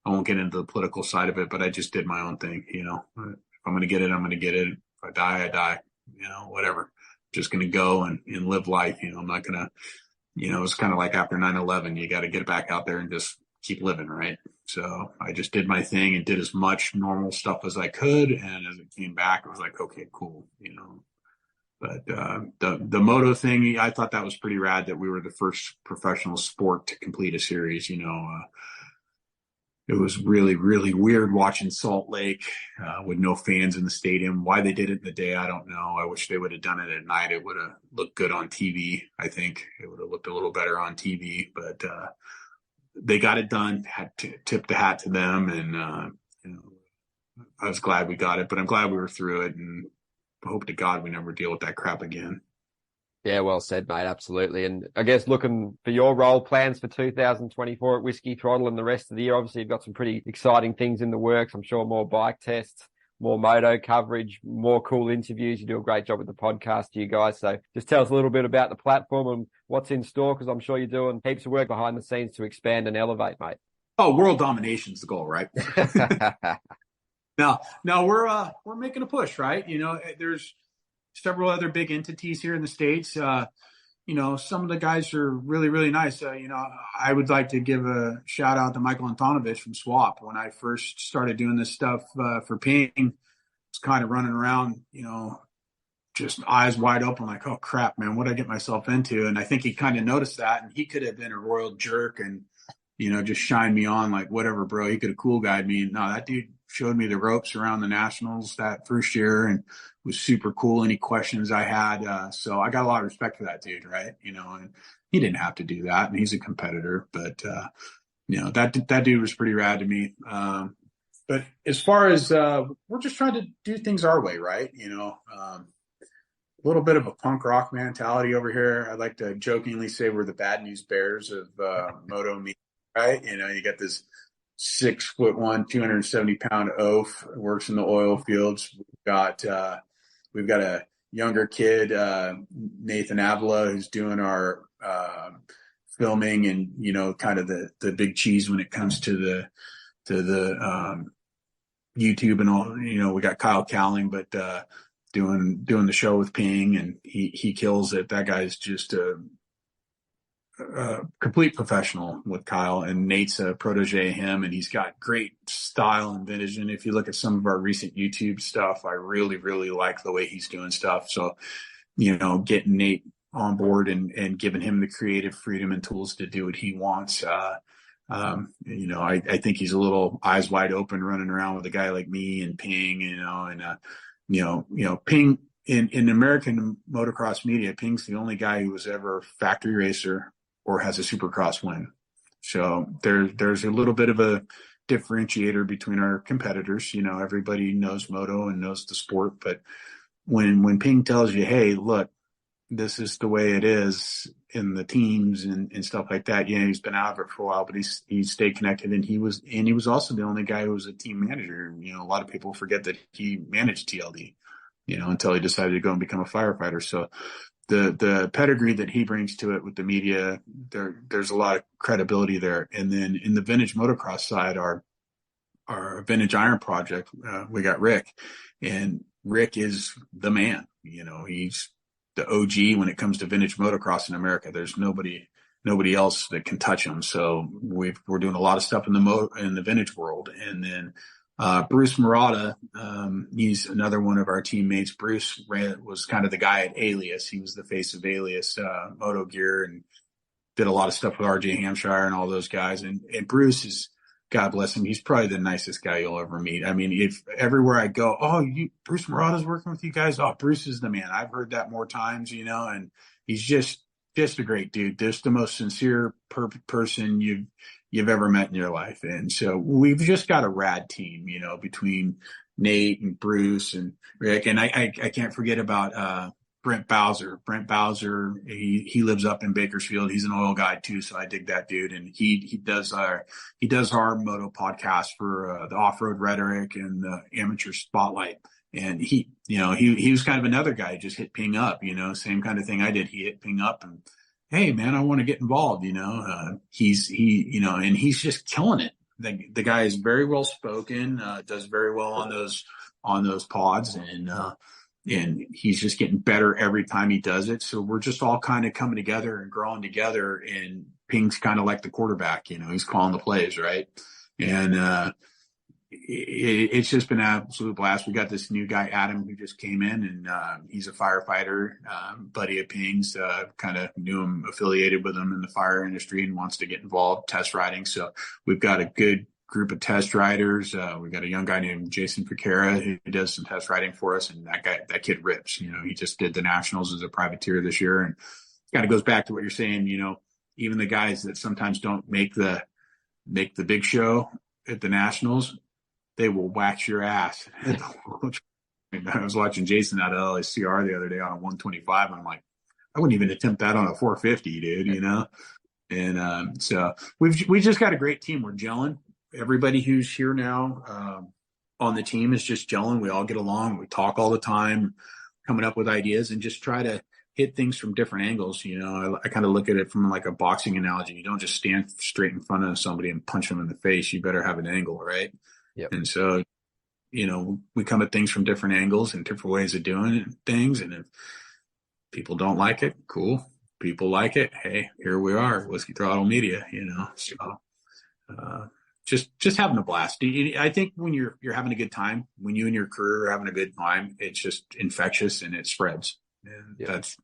won't get into the political side of it, but I just did my own thing. If I'm going to get it, I'm going to get it. If I die, I die, whatever. Just going to go and live life. I'm not going to, it's kind of like after 9/11, you got to get back out there and just keep living. Right. So I just did my thing and did as much normal stuff as I could. And as it came back, it was like, okay, cool. But the moto thing, I thought that was pretty rad that we were the first professional sport to complete a series. It was really, really weird watching Salt Lake with no fans in the stadium. Why they did it in the day, I don't know. I wish they would have done it at night. It would have looked good on TV. I think it would have looked a little better on TV. But they got it done. Had to tip the hat to them, and I was glad we got it. But I'm glad we were through it, and hope to God we never deal with that crap again. Yeah, well said, mate. Absolutely. And I guess looking for your role plans for 2024 at Whiskey Throttle and the rest of the year, obviously you've got some pretty exciting things in the works. I'm sure more bike tests, more moto coverage, more cool interviews. You do a great job with the podcast, you guys. So just tell us a little bit about the platform and what's in store, because I'm sure you're doing heaps of work behind the scenes to expand and elevate, mate. Oh, world domination's the goal, right? No, we're making a push, right? There's several other big entities here in the States. Some of the guys are really, really nice. I would like to give a shout out to Michael Antonovich from Swap. When I first started doing this stuff for Ping, I was kind of running around, just eyes wide open, like, oh crap, man, what did I get myself into? And I think he kind of noticed that, and he could have been a royal jerk and, just shine me on like, whatever, bro. He could have cool guyed me. No, that dude showed me the ropes around the Nationals that first year and was super cool. Any questions I had. So I got a lot of respect for that dude. Right. And he didn't have to do that. And he's a competitor, but that dude was pretty rad to me. But as far as, we're just trying to do things our way. Right. A little bit of a punk rock mentality over here. I like to jokingly say we're the Bad News Bears of, moto media, right? You got this 6'1", 270-pound oaf, works in the oil fields. We've got a younger kid, Nathan Avila, who's doing our filming and kind of the big cheese when it comes to the YouTube and all, we got Kyle Cowling, but doing the show with Ping, and he kills it. That guy's just a complete professional with Kyle, and Nate's a protege of him, and he's got great style and vintage. And if you look at some of our recent YouTube stuff, I really, really like the way he's doing stuff. So, getting Nate on board and giving him the creative freedom and tools to do what he wants. I think he's a little eyes wide open running around with a guy like me and Ping, Ping in American motocross media, Ping's the only guy who was ever a factory racer or has a supercross win. So there's a little bit of a differentiator between our competitors. Everybody knows moto and knows the sport, but when Ping tells you, hey, look, this is the way it is in the teams and stuff like that. He's been out of it for a while, but he's stayed connected, and he was also the only guy who was a team manager. A lot of people forget that he managed TLD, until he decided to go and become a firefighter. So the pedigree that he brings to it with the media, there's a lot of credibility there. And then in the vintage motocross side, our vintage iron project, we got Rick, and Rick is the man. He's the OG when it comes to vintage motocross in America. There's nobody else that can touch him. So we're doing a lot of stuff in the vintage world. And then Bruce Murata, he's another one of our teammates. Bruce was kind of the guy at Alias. He was the face of Alias Moto Gear, and did a lot of stuff with RJ Hampshire and all those guys. And Bruce is, God bless him, he's probably the nicest guy you'll ever meet. I mean, if everywhere I go, Bruce Murata's working with you guys. Oh, Bruce is the man. I've heard that more times, and he's just a great dude. Just the most sincere person you've ever met in your life. And so we've just got a rad team, between Nate and Bruce and Rick. And I can't forget about Brent Bowser. Brent Bowser, he lives up in Bakersfield. He's an oil guy too, so I dig that dude. And he does our moto podcast for the Off-Road Rhetoric and the Amateur Spotlight. And he was kind of another guy who just hit Ping up, same kind of thing I did. He hit Ping up and, hey man, I want to get involved. He's just killing it. The guy is very well spoken, does very well on those pods, and he's just getting better every time he does it. So we're just all kind of coming together and growing together, and Ping's kind of like the quarterback, he's calling the plays, right? And it's just been an absolute blast. We got this new guy, Adam, who just came in, and he's a firefighter, buddy of Ping's, kind of knew him, affiliated with him in the fire industry, and wants to get involved test riding. So we've got a good group of test riders. We've got a young guy named Jason Piquera who does some test riding for us, and that kid rips. He just did the nationals as a privateer this year, and it kind of goes back to what you're saying. Even the guys that sometimes don't make the big show at the nationals, they will wax your ass. I was watching Jason out of LACR the other day on a 125, and I'm like, I wouldn't even attempt that on a 450, dude. And so we just got a great team. We're gelling. Everybody who's here now on the team is just gelling. We all get along. We talk all the time, coming up with ideas, and just try to hit things from different angles. I kind of look at it from like a boxing analogy. You don't just stand straight in front of somebody and punch them in the face. You better have an angle, right? Yep. And so, we come at things from different angles and different ways of doing things. And if people don't like it, cool. People like it. Hey, here we are, Whiskey Throttle Media, so, just having a blast. I think when you're having a good time, when you and your crew are having a good time, it's just infectious and it spreads. And that's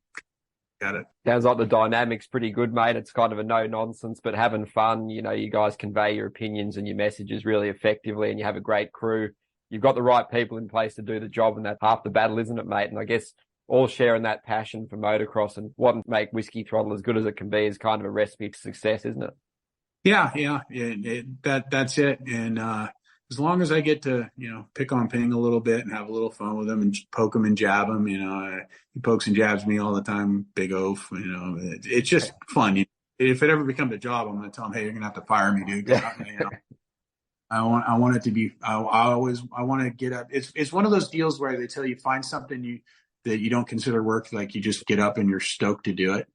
got it. Sounds like the dynamic's pretty good, mate. It's kind of a no nonsense, but having fun. You guys convey your opinions and your messages really effectively, and you have a great crew. You've got the right people in place to do the job, and that's half the battle, isn't it, mate? And I guess all sharing that passion for motocross and what make Whiskey Throttle as good as it can be is kind of a recipe for success, isn't it? Yeah. That's it. And as long as I get to, pick on Ping a little bit and have a little fun with him and poke him and jab him, he pokes and jabs me all the time. Big oaf, it's just fun. If it ever becomes a job, I'm going to tell him, hey, you're going to have to fire me, dude. I want it to be, I want to get up. It's one of those deals where they tell you find something that you don't consider work. Like you just get up and you're stoked to do it.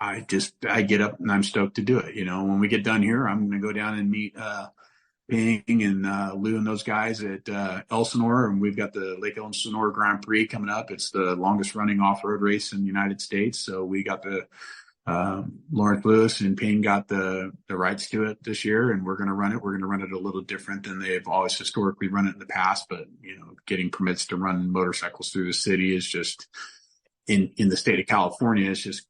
I get up and I'm stoked to do it. When we get done here, I'm going to go down and meet, Ping and Lou and those guys at Elsinore, and we've got the Lake Elsinore Grand Prix coming up. It's the longest running off-road race in the United States. So we got the Lawrence Lewis and Ping got the rights to it this year, and we're going to run it. We're going to run it a little different than they've always historically run it in the past. But getting permits to run motorcycles through the city is just in the state of California. It's just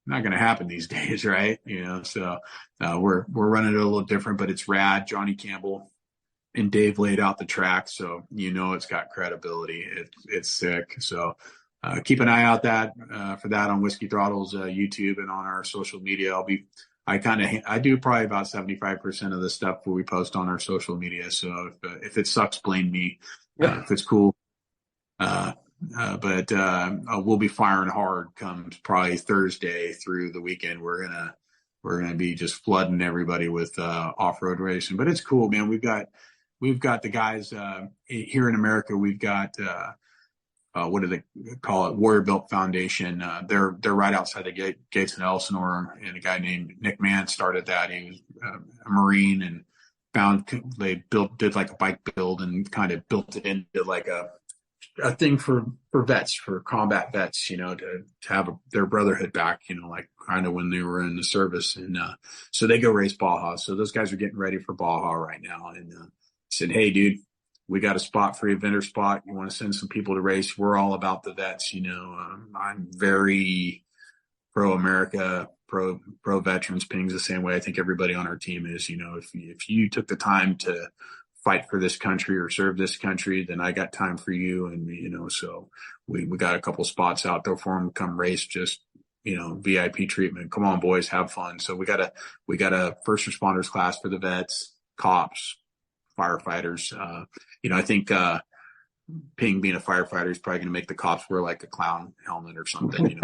not going to happen these days, right? So we're running it a little different, but it's rad. Johnny Campbell and Dave laid out the track, so it's got credibility. It's sick. So keep an eye out for that on Whiskey Throttle's YouTube and on our social media. I do probably about 75% of the stuff we post on our social media. So if it sucks, blame me. If it's cool. But we'll be firing hard come probably Thursday through the weekend. We're gonna be just flooding everybody with off-road racing. But it's cool, man. We've got the guys here in America. We've got what do they call it? Warrior Built Foundation. They're right outside the gates in Elsinore, and a guy named Nick Mann started that. He was a Marine and did like a bike build and kind of built it into like a thing for vets, for combat vets, to have their brotherhood back, like kind of when they were in the service. And so they go race Baja. So those guys are getting ready for Baja right now. And said, hey, dude, we got a spot for a vendor spot. You want to send some people to race? We're all about the vets. I'm very pro America, pro veterans. Ping's the same way. I think everybody on our team is. If you took the time to fight for this country or serve this country, then I got time for you. And, so we got a couple spots out there for them to come race, just, VIP treatment. Come on, boys, have fun. So we got a first responders class for the vets, cops, firefighters. I think, Ping being a firefighter is probably going to make the cops wear like a clown helmet or something,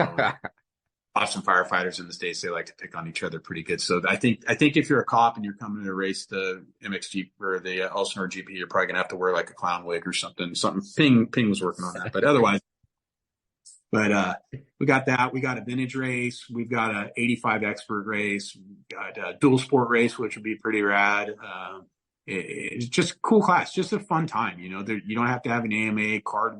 Cops and firefighters in the States, they like to pick on each other pretty good. So I think if you're a cop and you're coming to race the MXG or the Elsinore GP, you're probably gonna have to wear like a clown wig or something. Ping was working on that, but otherwise. But we got that. We got a vintage race. We've got a 85 expert race. We got a dual sport race, which would be pretty rad. It's just a cool class, just a fun time. You don't have to have an AMA card.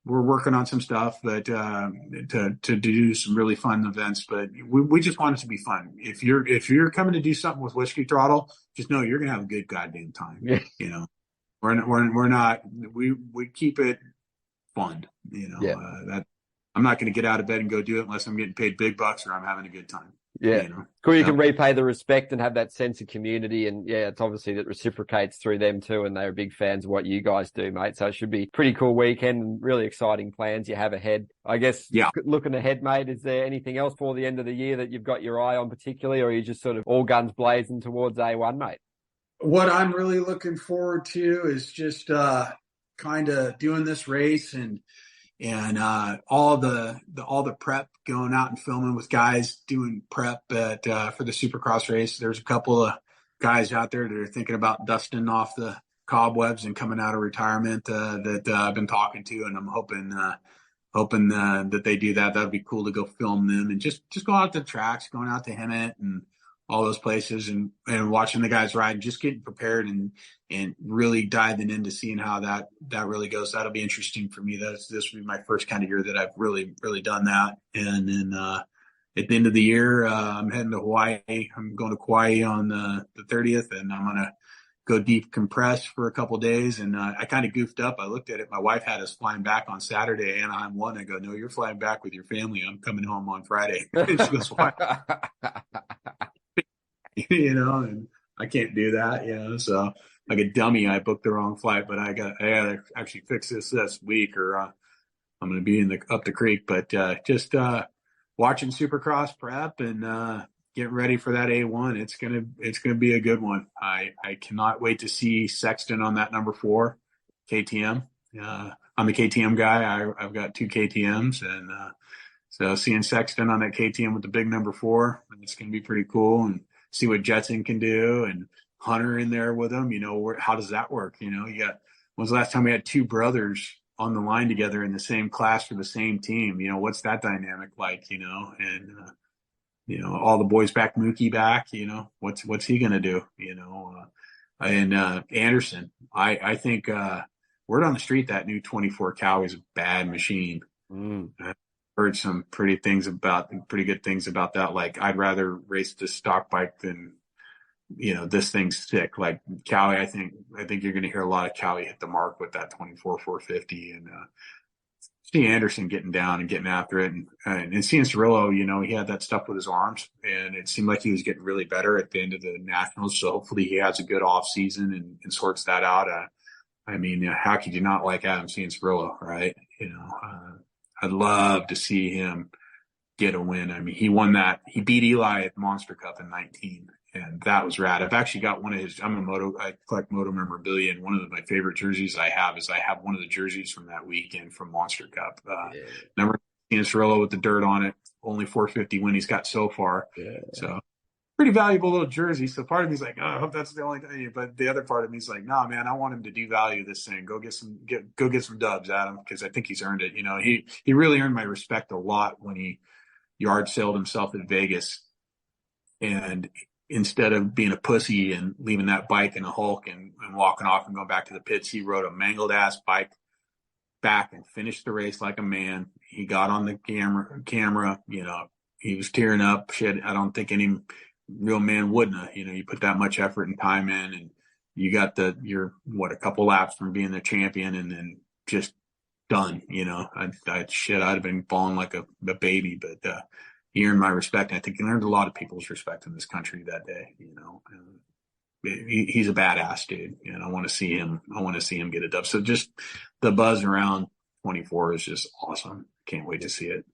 We're working on some stuff, but to do some really fun events. But we just want it to be fun. If you're coming to do something with Whiskey Throttle, just know you're gonna have a good goddamn time. Yeah. We're not. We keep it fun. That I'm not going to get out of bed and go do it unless I'm getting paid big bucks or I'm having a good time. Yeah. Cool. You can repay the respect and have that sense of community. And it's obviously that reciprocates through them too. And they're big fans of what you guys do, mate. So it should be a pretty cool weekend and really exciting plans you have ahead. I guess, looking ahead, mate, is there anything else for the end of the year that you've got your eye on particularly, or are you just sort of all guns blazing towards A1, mate? What I'm really looking forward to is just kind of doing this race and all the prep, going out and filming with guys doing prep for the Supercross race. There's a couple of guys out there that are thinking about dusting off the cobwebs and coming out of retirement that I've been talking to, and I'm hoping that they do that. That'd be cool to go film them and just go out to the tracks, going out to Hemet and all those places and watching the guys ride and just getting prepared and really diving into seeing how that really goes. That'll be interesting for me. This will be my first kind of year that I've really, really done that. And then at the end of the year, I'm heading to Hawaii. I'm going to Kauai on the 30th, and I'm going to go deep compress for a couple of days. And I kind of goofed up. I looked at it. My wife had us flying back on Saturday, and I'm one. I go, no, you're flying back with your family. I'm coming home on Friday. And she goes, why? And I can't do that, so like a dummy, I booked the wrong flight, but I gotta actually fix this week or I'm going to be up the creek. But just watching Supercross prep and getting ready for that A1. It's gonna be a good one. I cannot wait to see Sexton on that number 4 KTM. I'm a KTM guy. I've got 2 KTMs, and so seeing Sexton on that KTM with the big number 4, it's gonna be pretty cool. And see what Jetson can do, and Hunter in there with him. How does that work? When's the last time we had 2 brothers on the line together in the same class for the same team? What's that dynamic like? And all the boys back, Mookie back. What's he gonna do? And Anderson, I think word on the street that new 24 cow is a bad machine. I've heard some pretty good things about that. Like, I'd rather race this stock bike than, this thing's sick. Like Cowie, I think you're going to hear a lot of Cowie hit the mark with that 24 450, and see Anderson getting down and getting after it, and seeing Cirillo, he had that stuff with his arms, and it seemed like he was getting really better at the end of the Nationals. So hopefully he has a good off season and sorts that out. I mean, how could you not like Adam Cirillo, right? I'd love to see him get a win. I mean, he beat Eli at Monster Cup in 19, and that was rad. I've actually got one of his, I collect moto memorabilia, and one of my favorite jerseys I have one of the jerseys from that weekend from Monster Cup. Number Cirillo with the dirt on it, only 450 win he's got so far. Yeah. So pretty valuable little jersey. So part of me's like, oh, I hope that's the only thing. But the other part of me's like, nah, man, I want him to devalue this thing. Go get some dubs, Adam, because I think he's earned it. He really earned my respect a lot when he yard sailed himself in Vegas, and instead of being a pussy and leaving that bike in a hulk and walking off and going back to the pits, he rode a mangled ass bike back and finished the race like a man. He got on the camera, he was tearing up. Shit, I don't think any real man wouldn't have. You put that much effort and time in, and you got you're a couple laps from being the champion, and then just done. I'd have been bawling like a baby, but he earned my respect. And I think he earned a lot of people's respect in this country that day. He's a badass dude, and I want to see him get a dub. So just the buzz around 24 is just awesome. Can't wait to see it.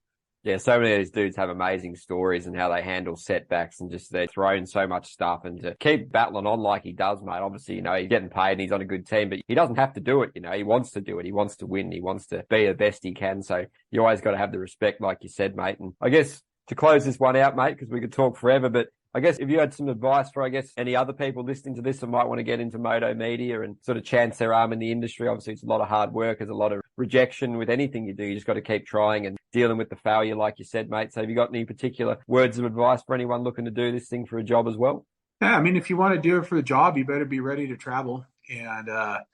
Yeah, so many of these dudes have amazing stories and how they handle setbacks, and just they're throwing so much stuff, and to keep battling on like he does, mate. Obviously, he's getting paid and he's on a good team, but he doesn't have to do it. He wants to do it. He wants to win. He wants to be the best he can. So you always got to have the respect, like you said, mate. And I guess to close this one out, mate, because we could talk forever, but I guess if you had some advice for, any other people listening to this that might want to get into moto media and sort of chance their arm in the industry, obviously it's a lot of hard work. There's a lot of rejection with anything you do. You just got to keep trying and dealing with the failure, like you said, mate. So have you got any particular words of advice for anyone looking to do this thing for a job as well? Yeah, I mean, if you want to do it for the job, you better be ready to travel. And a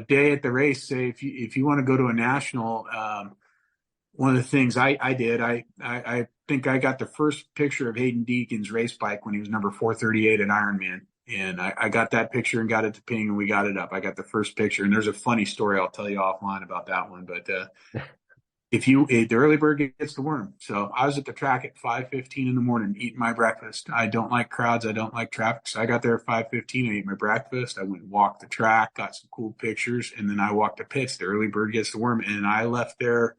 day at the race, say if you want to go to a national, one of the things I did, I think I got the first picture of Hayden Deacon's race bike when he was number 438 at Ironman. And I got that picture and got it to Ping, and we got it up. I got the first picture, and there's a funny story I'll tell you offline about that one. But the early bird gets the worm. So I was at the track at 5:15 in the morning eating my breakfast. I don't like crowds. I don't like traffic. So I got there at 5:15. I ate my breakfast. I went and walked the track, got some cool pictures, and then I walked the pits. The early bird gets the worm. And I left there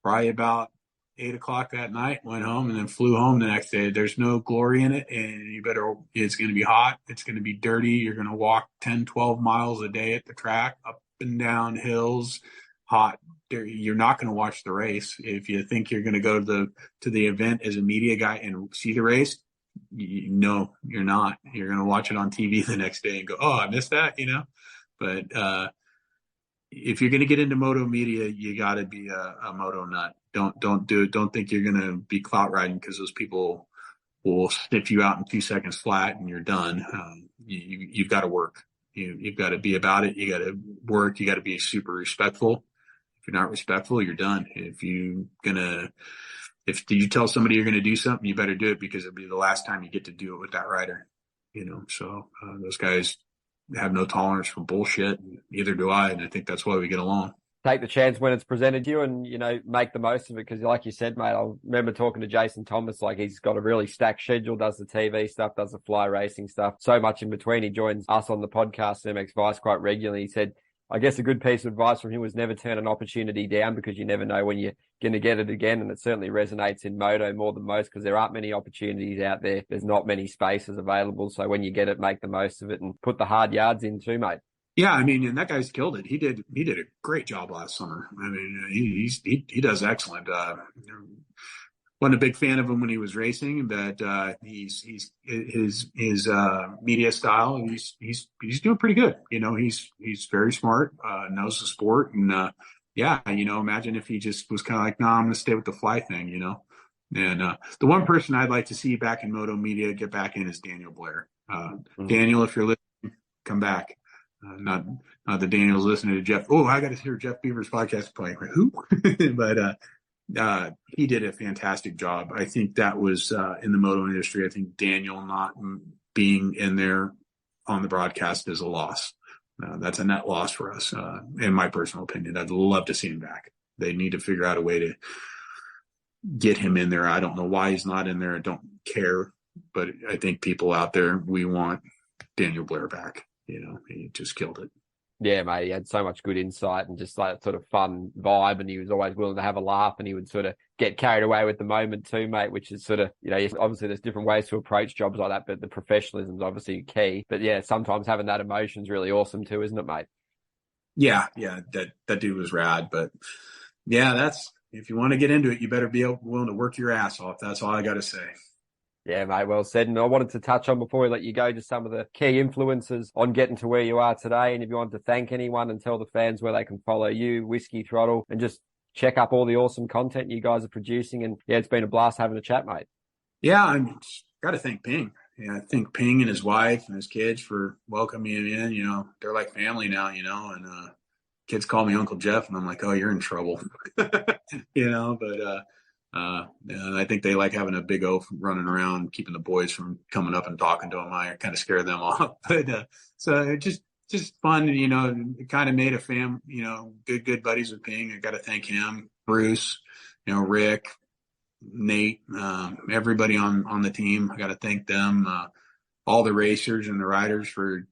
probably about 8 o'clock that night, went home, and then flew home the next day. There's no glory in it, and it's going to be hot. It's going to be dirty. You're going to walk 10, 12 miles a day at the track, up and down hills, hot. You're not going to watch the race. If you think you're going to go to the event as a media guy and see the race, no, you're not. You're going to watch it on TV the next day and go, oh, I missed that, But if you're going to get into moto media, you got to be a moto nut. Don't do it. Don't think you're going to be clout riding, because those people will sniff you out in 2 seconds flat and you're done. You've got to work. You've got to be about it. You got to work. You got to be super respectful. If you're not respectful, you're done. If you tell somebody you're going to do something, you better do it, because it'll be the last time you get to do it with that rider. So those guys have no tolerance for bullshit. Neither do I. And I think that's why we get along. Take the chance when it's presented to you and, make the most of it. Because like you said, mate, I remember talking to Jason Thomas, like he's got a really stacked schedule, does the TV stuff, does the fly racing stuff, so much in between. He joins us on the podcast, mxvice, quite regularly. He said, I guess a good piece of advice from him was never turn an opportunity down, because you never know when you're going to get it again. And it certainly resonates in moto more than most, because there aren't many opportunities out there. There's not many spaces available. So when you get it, make the most of it and put the hard yards in too, mate. Yeah, I mean, and that guy's killed it. He did a great job last summer. I mean, he does excellent. Wasn't a big fan of him when he was racing, but his media style, he's doing pretty good. He's very smart, knows the sport, and imagine if he just was kind of like, nah, I'm going to stay with the fly thing, And the one person I'd like to see back in moto media get back in is Daniel Blair. Daniel, if you're listening, come back. Not that Daniel's listening to Jeff. Oh, I got to hear Jeff Beaver's podcast playing. Who? But he did a fantastic job. I think that was in the moto industry. I think Daniel not being in there on the broadcast is a loss. That's a net loss for us, in my personal opinion. I'd love to see him back. They need to figure out a way to get him in there. I don't know why he's not in there. I don't care. But I think people out there, we want Daniel Blair back. He just killed it. Yeah, mate, he had so much good insight and just like sort of fun vibe, and he was always willing to have a laugh, and he would sort of get carried away with the moment too, mate, which is sort of, obviously there's different ways to approach jobs like that, but the professionalism is obviously key. But yeah, sometimes having that emotion is really awesome too, isn't it, mate? Yeah, that dude was rad. But yeah, if you want to get into it, you better be willing to work your ass off. That's all I got to say. Yeah, mate, well said. And I wanted to touch on, before we let you go, just some of the key influences on getting to where you are today. And if you want to thank anyone and tell the fans where they can follow you, Whiskey Throttle, and just check up all the awesome content you guys are producing. And yeah, it's been a blast having a chat, mate. Yeah, I got to thank Ping. Yeah, I think Ping and his wife and his kids for welcoming me in. They're like family now, and kids call me Uncle Jeff, and I'm like, oh, you're in trouble. But and I think they like having a big oaf running around, keeping the boys from coming up and talking to them. I kind of scare them off. But so it just fun, it kind of made a good buddies with Ping. I got to thank him, Bruce, Rick, Nate, everybody on the team. I got to thank them, all the racers and the riders for,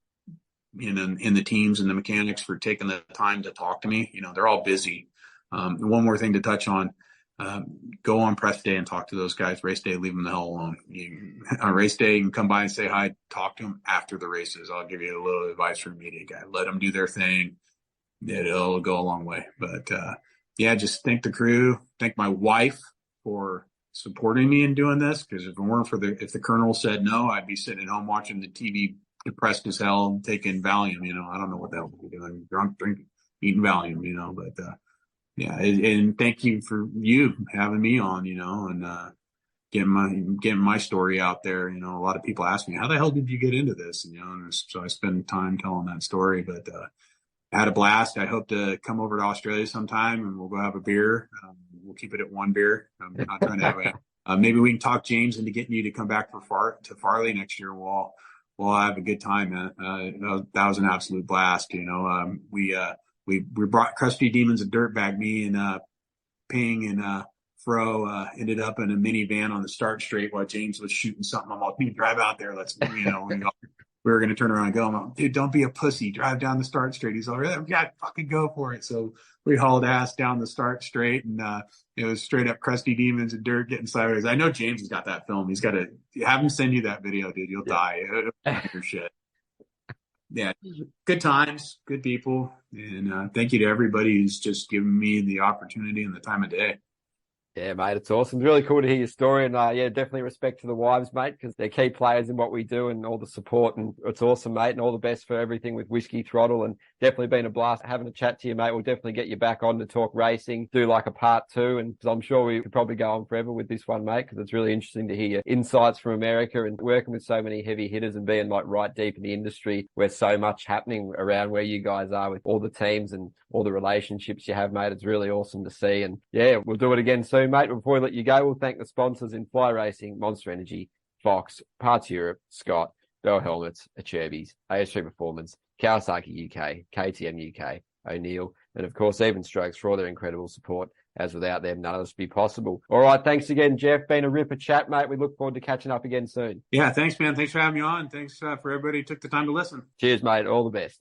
in the teams and the mechanics for taking the time to talk to me. They're all busy. One more thing to touch on. Go on press day and talk to those guys. Race day, leave them the hell alone. On race day, you can come by and say hi, talk to them after the races. I'll give you a little advice from a media guy. Let them do their thing. It'll go a long way. But just thank the crew. Thank my wife for supporting me in doing this, because if it weren't for if the Colonel said no, I'd be sitting at home watching the TV, depressed as hell, taking Valium. I don't know what the hell I'd be doing. Drunk, drinking, eating Valium. But yeah, and thank you for you having me on, and getting my story out there. A lot of people ask me, how the hell did you get into this? And so I spend time telling that story. But I had a blast. I hope to come over to Australia sometime, and we'll go have a beer. We'll keep it at one beer. I'm not trying to have maybe we can talk James into getting you to come back to Farley next year. We'll have a good time, man. That was an absolute blast. We brought Crusty Demons and Dirtbag. Me and Ping and Fro ended up in a minivan on the start straight while James was shooting something. I'm like, drive out there. Let's, we were going to turn around and go. I'm like, dude, don't be a pussy. Drive down the start straight. He's all right. Yeah, fucking go for it. So we hauled ass down the start straight, and it was straight up Crusty Demons and Dirt getting sideways. I know James has got that film. He's got to have him send you that video, dude. You'll die. Your shit. Yeah, good times, good people, and thank you to everybody who's just given me the opportunity and the time of day. Yeah, mate, it's awesome. It's really cool to hear your story, and definitely respect to the wives, mate, because they're key players in what we do and all the support, and it's awesome, mate, and all the best for everything with Whiskey Throttle, and definitely been a blast having a chat to you, mate. We'll definitely get you back on to talk racing, do like a part 2, and I'm sure we could probably go on forever with this one, mate, because it's really interesting to hear your insights from America and working with so many heavy hitters and being like right deep in the industry where so much happening around where you guys are with all the teams and all the relationships you have, mate. It's really awesome to see. And yeah, we'll do it again soon, mate. Before we let you go, we'll thank the sponsors in Fly Racing, Monster Energy, Fox, Parts Europe, Scott, Bell Helmets, Acherbys, AS3 Performance, Kawasaki UK, KTM UK, O'Neill, and of course, Even Strokes for all their incredible support, as without them, none of this would be possible. All right. Thanks again, Jeff. Been a ripper chat, mate. We look forward to catching up again soon. Yeah. Thanks, man. Thanks for having me on. Thanks for everybody who took the time to listen. Cheers, mate. All the best.